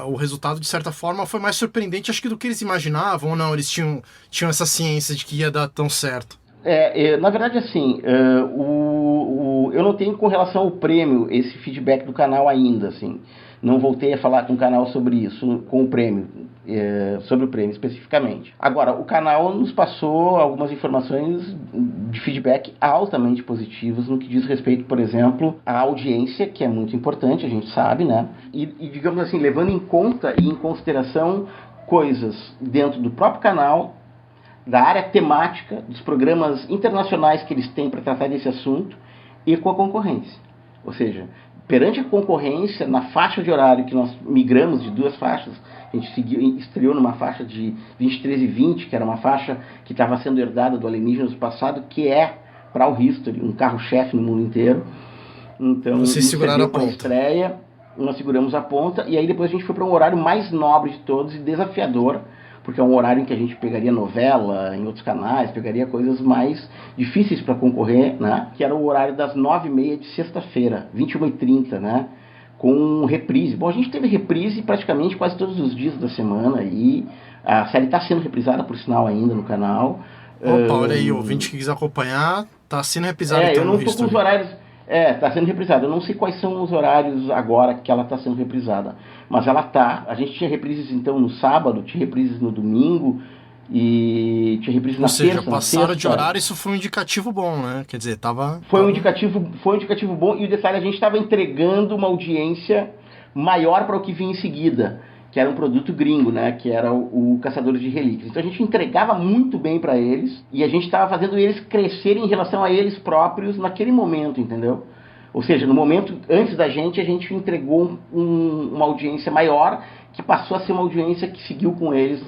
o resultado, de certa forma, foi mais surpreendente, acho que do que eles imaginavam, ou não? Eles tinham essa ciência de que ia dar tão certo? Na verdade, assim, eu não tenho com relação ao prêmio esse feedback do canal ainda, assim. Não voltei a falar com o canal sobre isso, com o prêmio, sobre o prêmio especificamente. Agora, o canal nos passou algumas informações de feedback altamente positivas no que diz respeito, por exemplo, à audiência, que é muito importante, a gente sabe, né? E digamos assim, levando em conta e em consideração coisas dentro do próprio canal, da área temática, dos programas internacionais que eles têm para tratar desse assunto e com a concorrência. Ou seja, perante a concorrência, na faixa de horário que nós migramos de 2 faixas, a gente estreou numa faixa de 23 e 20, que era uma faixa que estava sendo herdada do Alienígenas do passado, que é, para o History, um carro-chefe no mundo inteiro. Então, vocês seguraram a ponta. Estreia, nós seguramos a ponta, e aí depois a gente foi para um horário mais nobre de todos e desafiador, porque é um horário em que a gente pegaria novela em outros canais, pegaria coisas mais difíceis para concorrer, né? Que era o horário das 9h30 de sexta-feira, 21h30, né? Com reprise. Bom, a gente teve reprise praticamente quase todos os dias da semana e a série está sendo reprisada, por sinal, ainda no canal. Opa, olha aí, o ouvinte que quiser acompanhar, está sendo reprisada então no History. Eu não estou com os horários... está sendo reprisada. Eu não sei quais são os horários agora que ela está sendo reprisada. Mas ela tá. A gente tinha reprises então no sábado, tinha reprises no domingo e tinha reprises na terça. Ou seja, passaram de horário, isso foi um indicativo bom, né? Quer dizer, Foi um indicativo bom, e o detalhe, a gente estava entregando uma audiência maior para o que vinha em seguida, que era um produto gringo, né? Que era o Caçadores de Relíquias. Então a gente entregava muito bem para eles e a gente estava fazendo eles crescerem em relação a eles próprios naquele momento, entendeu? Ou seja, no momento antes da gente, a gente entregou uma audiência maior, que passou a ser uma audiência que seguiu com eles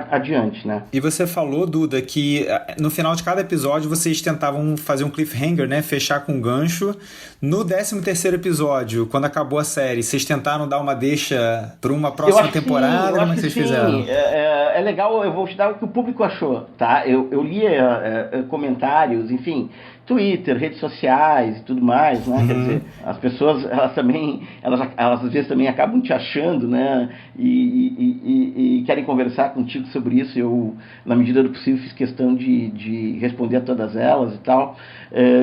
adiante, né? E você falou, Duda, que no final de cada episódio vocês tentavam fazer um cliffhanger, né? Fechar com um gancho. No 13º episódio, quando acabou a série, vocês tentaram dar uma deixa para uma próxima temporada? Como é que vocês fizeram? É legal, eu vou te dar o que o público achou, tá? Eu lia comentários, enfim... Twitter, redes sociais e tudo mais, né? Quer dizer, as pessoas, elas às vezes também acabam te achando, né? E querem conversar contigo sobre isso. Eu, na medida do possível, fiz questão de responder a todas elas e tal.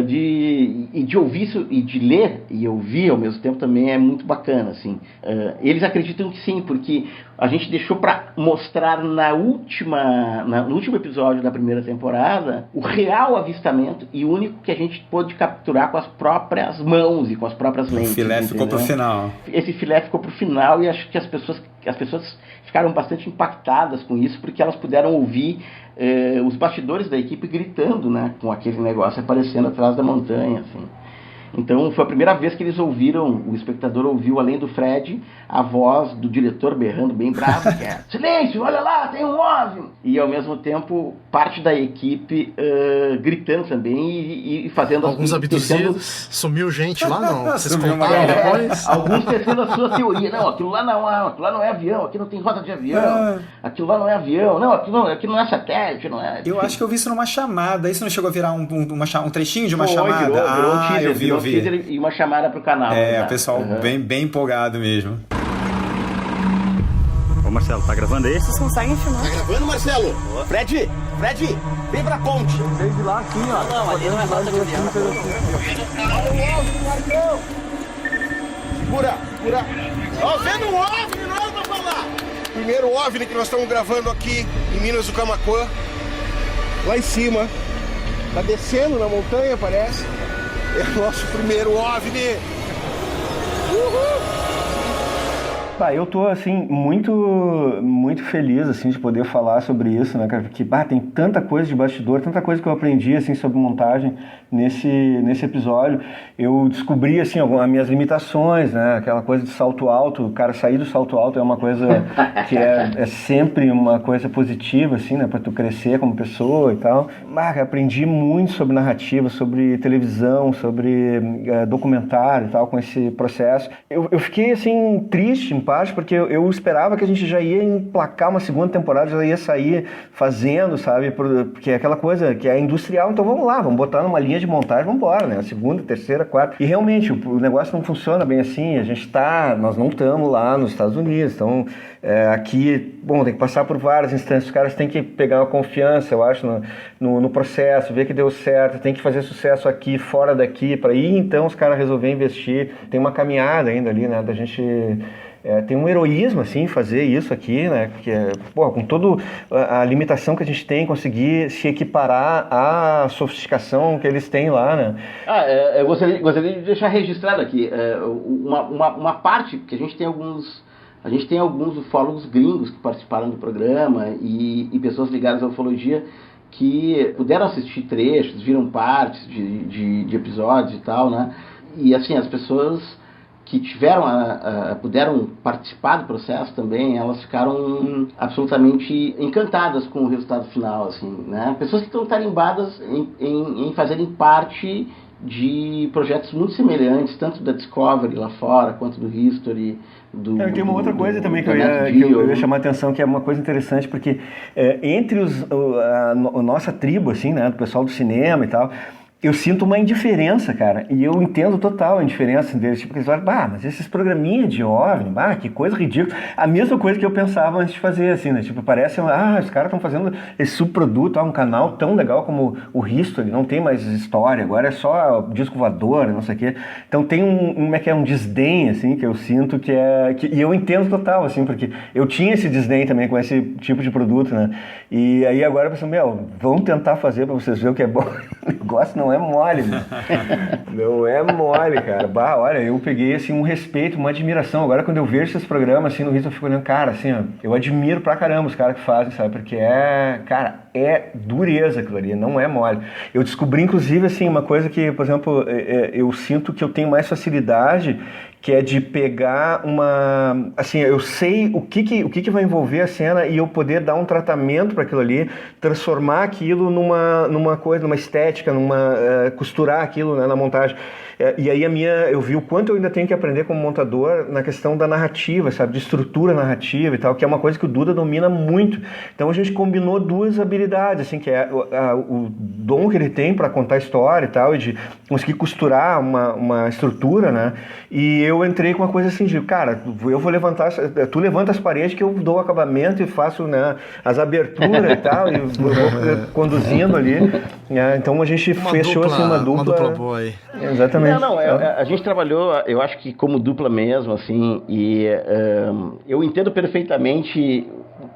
De ouvir isso e de ler e ouvir ao mesmo tempo também é muito bacana, assim. Eles acreditam que sim, porque a gente deixou para mostrar no último episódio da primeira temporada o real avistamento e o único que a gente pôde capturar com as próprias mãos e com as próprias lentes. O filé ficou pro final. Esse filé ficou pro final e acho que as pessoas ficaram bastante impactadas com isso, porque elas puderam ouvir os bastidores da equipe gritando, né, com aquele negócio aparecendo atrás da montanha, assim. Então foi a primeira vez que eles ouviram, o espectador ouviu, além do Fred, a voz do diretor berrando bem bravo, que é silêncio, olha lá, tem um OVNI! E ao mesmo tempo, parte da equipe gritando também e fazendo... Alguns abduzidos, sumiu gente lá, não? Vocês contaram depois? Alguns tecendo a sua teoria, não, aquilo lá não é avião, aqui não tem roda de avião, aquilo lá não é avião, não, aquilo não é satélite, não é... Eu acho que eu vi isso numa chamada, isso não chegou a virar um trechinho de uma chamada? Virou um teaser, e uma chamada pro canal. O pessoal bem empolgado mesmo. Ô Marcelo, tá gravando aí? Vocês conseguem filmar? Tá gravando, Marcelo? Fred, vem pra ponte. Desde lá aqui, ó. Não, ali não é rota de avião. Segura. Ó, vendo um OVNI, não é pra falar. Primeiro OVNI que nós estamos gravando aqui em Minas do Camaquã. Lá em cima. Tá descendo na montanha, parece. É o nosso primeiro OVNI. Uhul! Eu tô, assim, muito feliz, assim, de poder falar sobre isso, né, cara? Porque, tem tanta coisa de bastidor, tanta coisa que eu aprendi, assim, sobre montagem nesse episódio. Eu descobri, assim, as minhas limitações, né? Aquela coisa de salto alto. Cara, sair do salto alto é uma coisa que é sempre uma coisa positiva, assim, né? Pra tu crescer como pessoa e tal. Aprendi muito sobre narrativa, sobre televisão, sobre documentário e tal, com esse processo. Eu fiquei, assim, triste, em parte, porque eu esperava que a gente já ia emplacar uma segunda temporada, já ia sair fazendo, sabe? Porque é aquela coisa que é industrial, então vamos lá, vamos botar numa linha de montagem, vamos embora, né? A segunda, terceira, quarta. E realmente, o negócio não funciona bem assim, nós não estamos lá nos Estados Unidos, então aqui, tem que passar por várias instâncias, os caras têm que pegar uma confiança, eu acho, no processo, ver que deu certo, tem que fazer sucesso aqui, fora daqui, para ir então os caras resolver investir. Tem uma caminhada ainda ali, né, da gente... tem um heroísmo, assim, fazer isso aqui, né? Porque, com toda a limitação que a gente tem, conseguir se equiparar à sofisticação que eles têm lá, né? Eu gostaria de deixar registrado aqui uma parte que a gente tem alguns ufólogos gringos que participaram do programa e pessoas ligadas à ufologia que puderam assistir trechos, viram partes de episódios e tal, né? E, assim, as pessoas que puderam participar do processo também, elas ficaram absolutamente encantadas com o resultado final, assim, né? Pessoas que estão tarimbadas em fazerem parte de projetos muito semelhantes, tanto da Discovery lá fora, quanto do History, tem uma outra coisa também que eu ia chamar a atenção, que é uma coisa interessante, porque entre a nossa tribo, assim, né, do pessoal do cinema e tal, eu sinto uma indiferença, cara, e eu entendo total a indiferença deles, tipo, eles olham, mas esses programinhas de OVNI, que coisa ridícula, a mesma coisa que eu pensava antes de fazer, assim, né, tipo, parece, os caras estão fazendo esse subproduto, um canal tão legal como o History, não tem mais história, agora é só disco voador, não sei o quê, então tem um desdém, assim, que eu sinto e eu entendo total, assim, porque eu tinha esse desdém também com esse tipo de produto, né, e aí agora eu penso, vamos tentar fazer pra vocês verem o que é bom, o negócio não é mole, né? Não é mole, cara. Olha, eu peguei, assim, um respeito, uma admiração. Agora, quando eu vejo esses programas, assim, no Rio, eu fico olhando, cara, assim, eu admiro pra caramba os caras que fazem, sabe? Porque é dureza aquilo ali, não é mole. Eu descobri, inclusive, assim, uma coisa que, por exemplo, eu sinto que eu tenho mais facilidade, que é de pegar assim, eu sei o que vai envolver a cena e eu poder dar um tratamento para aquilo ali, transformar aquilo numa coisa, numa estética, costurar aquilo, né, na montagem. E aí eu vi o quanto eu ainda tenho que aprender como montador na questão da narrativa, sabe, de estrutura narrativa e tal, que é uma coisa que o Duda domina muito. Então a gente combinou duas habilidades, assim, que é o dom que ele tem para contar história e tal, e de conseguir costurar uma estrutura, né, e eu entrei com uma coisa assim de, cara, eu vou levantar, tu levanta as paredes que eu dou o acabamento e faço, né, as aberturas e tal, e vou conduzindo ali, né? Então a gente fechou assim uma dupla boa aí. Exatamente. A gente trabalhou, eu acho que como dupla mesmo, assim, e eu entendo perfeitamente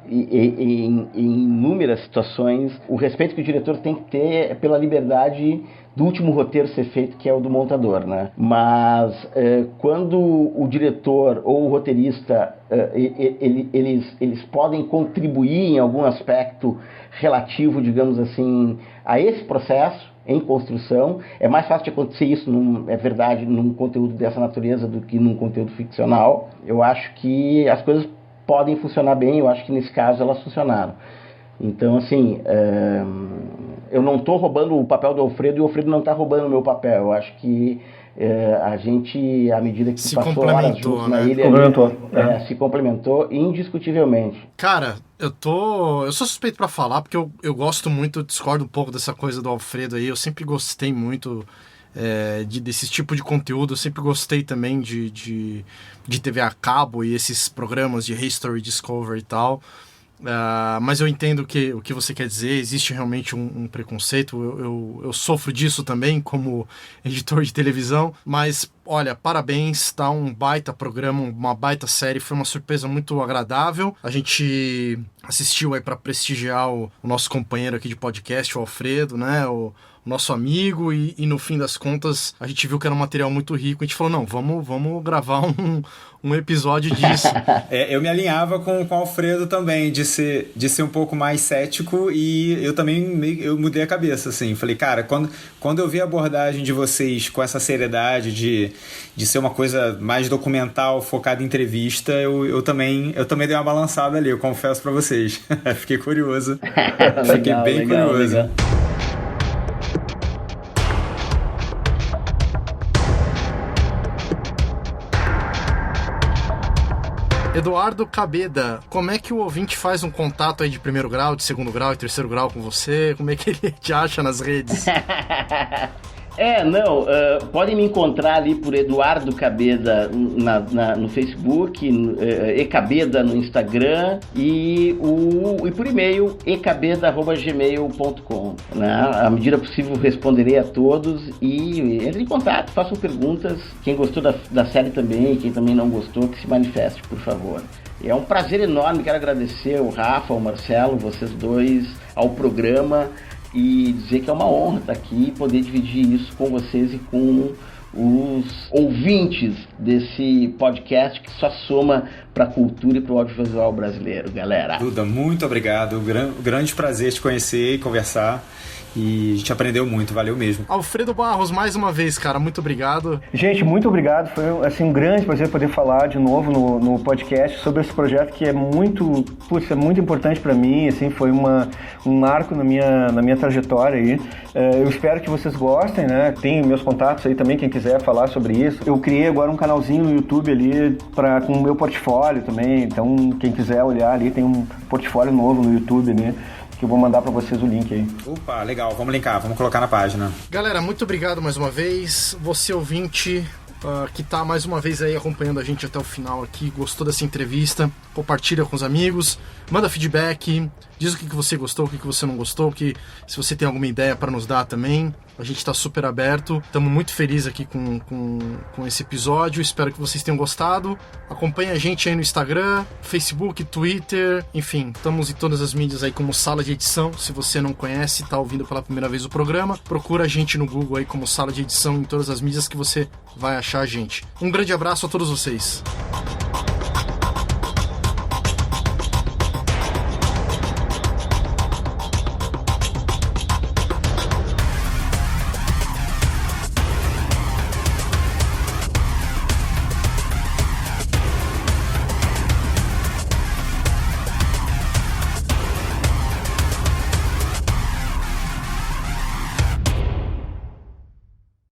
em inúmeras situações o respeito que o diretor tem que ter pela liberdade do último roteiro ser feito, que é o do montador, né? Mas quando o diretor ou o roteirista eles podem contribuir em algum aspecto relativo, digamos assim, a esse processo em construção, é mais fácil de acontecer isso, é verdade, num conteúdo dessa natureza do que num conteúdo ficcional. Eu acho que as coisas podem funcionar bem, eu acho que nesse caso elas funcionaram. Então, assim, eu não estou roubando o papel do Alfredo e o Alfredo não está roubando o meu papel. Eu acho que a gente, à medida que passou horas juntos na ilha, se complementou indiscutivelmente. Cara, eu sou suspeito pra falar, porque eu gosto muito, eu discordo um pouco dessa coisa do Alfredo aí, eu sempre gostei muito desse tipo de conteúdo, eu sempre gostei também de TV a cabo e esses programas de History, Discovery e tal. Mas eu entendo o que você quer dizer, existe realmente um preconceito, eu sofro disso também como editor de televisão, mas olha, parabéns, tá um baita programa, uma baita série, foi uma surpresa muito agradável, a gente assistiu aí para prestigiar o nosso companheiro aqui de podcast, o Alfredo, né, o nosso amigo, e no fim das contas a gente viu que era um material muito rico. A gente falou, não, vamos gravar um episódio disso. Eu me alinhava com o Alfredo também, de ser um pouco mais cético, e eu também eu mudei a cabeça, assim. Falei, cara, quando eu vi a abordagem de vocês com essa seriedade de ser uma coisa mais documental, focada em entrevista, eu também dei uma balançada ali, eu confesso pra vocês. Fiquei curioso. Fiquei bem curioso. Legal. Eduardo Cabeda, como é que o ouvinte faz um contato aí de primeiro grau, de segundo grau e terceiro grau com você? Como é que ele te acha nas redes? Podem me encontrar ali por Eduardo Cabeda no Facebook, ecabeda no Instagram e por e-mail ecabeda@gmail.com. À medida possível responderei a todos e entre em contato, façam perguntas. Quem gostou da série também e quem também não gostou, que se manifeste, por favor. É um prazer enorme, quero agradecer ao Rafa, ao Marcelo, vocês dois, ao programa, e dizer que é uma honra estar aqui e poder dividir isso com vocês e com os ouvintes desse podcast que só soma para a cultura e para o audiovisual brasileiro, galera. Duda, muito obrigado. Grande prazer te conhecer e conversar. E a gente aprendeu muito, valeu mesmo. Alfredo Barros, mais uma vez, cara, muito obrigado. Gente, muito obrigado. Foi assim, um grande prazer poder falar de novo no podcast sobre esse projeto que é muito importante para mim. Assim, foi um marco na minha trajetória aí. Eu espero que vocês gostem, né? Tem meus contatos aí também, quem quiser falar sobre isso. Eu criei agora um canalzinho no YouTube ali com o meu portfólio também. Então, quem quiser olhar ali, tem um portfólio novo no YouTube, né? Que eu vou mandar pra vocês o link aí. Opa, legal, vamos linkar, vamos colocar na página. Galera, muito obrigado mais uma vez. Você ouvinte que tá mais uma vez aí acompanhando a gente até o final aqui, gostou dessa entrevista, compartilha com os amigos, manda feedback, diz o que você gostou, o que você não gostou, que se você tem alguma ideia para nos dar também, a gente tá super aberto. Estamos muito felizes aqui com esse episódio, espero que vocês tenham gostado. Acompanhe a gente aí no Instagram, Facebook, Twitter, enfim, estamos em todas as mídias aí como Sala de Edição. Se você não conhece, tá ouvindo pela primeira vez o programa, procura a gente no Google aí como Sala de Edição em todas as mídias que você vai achar a gente. Um grande abraço a todos vocês.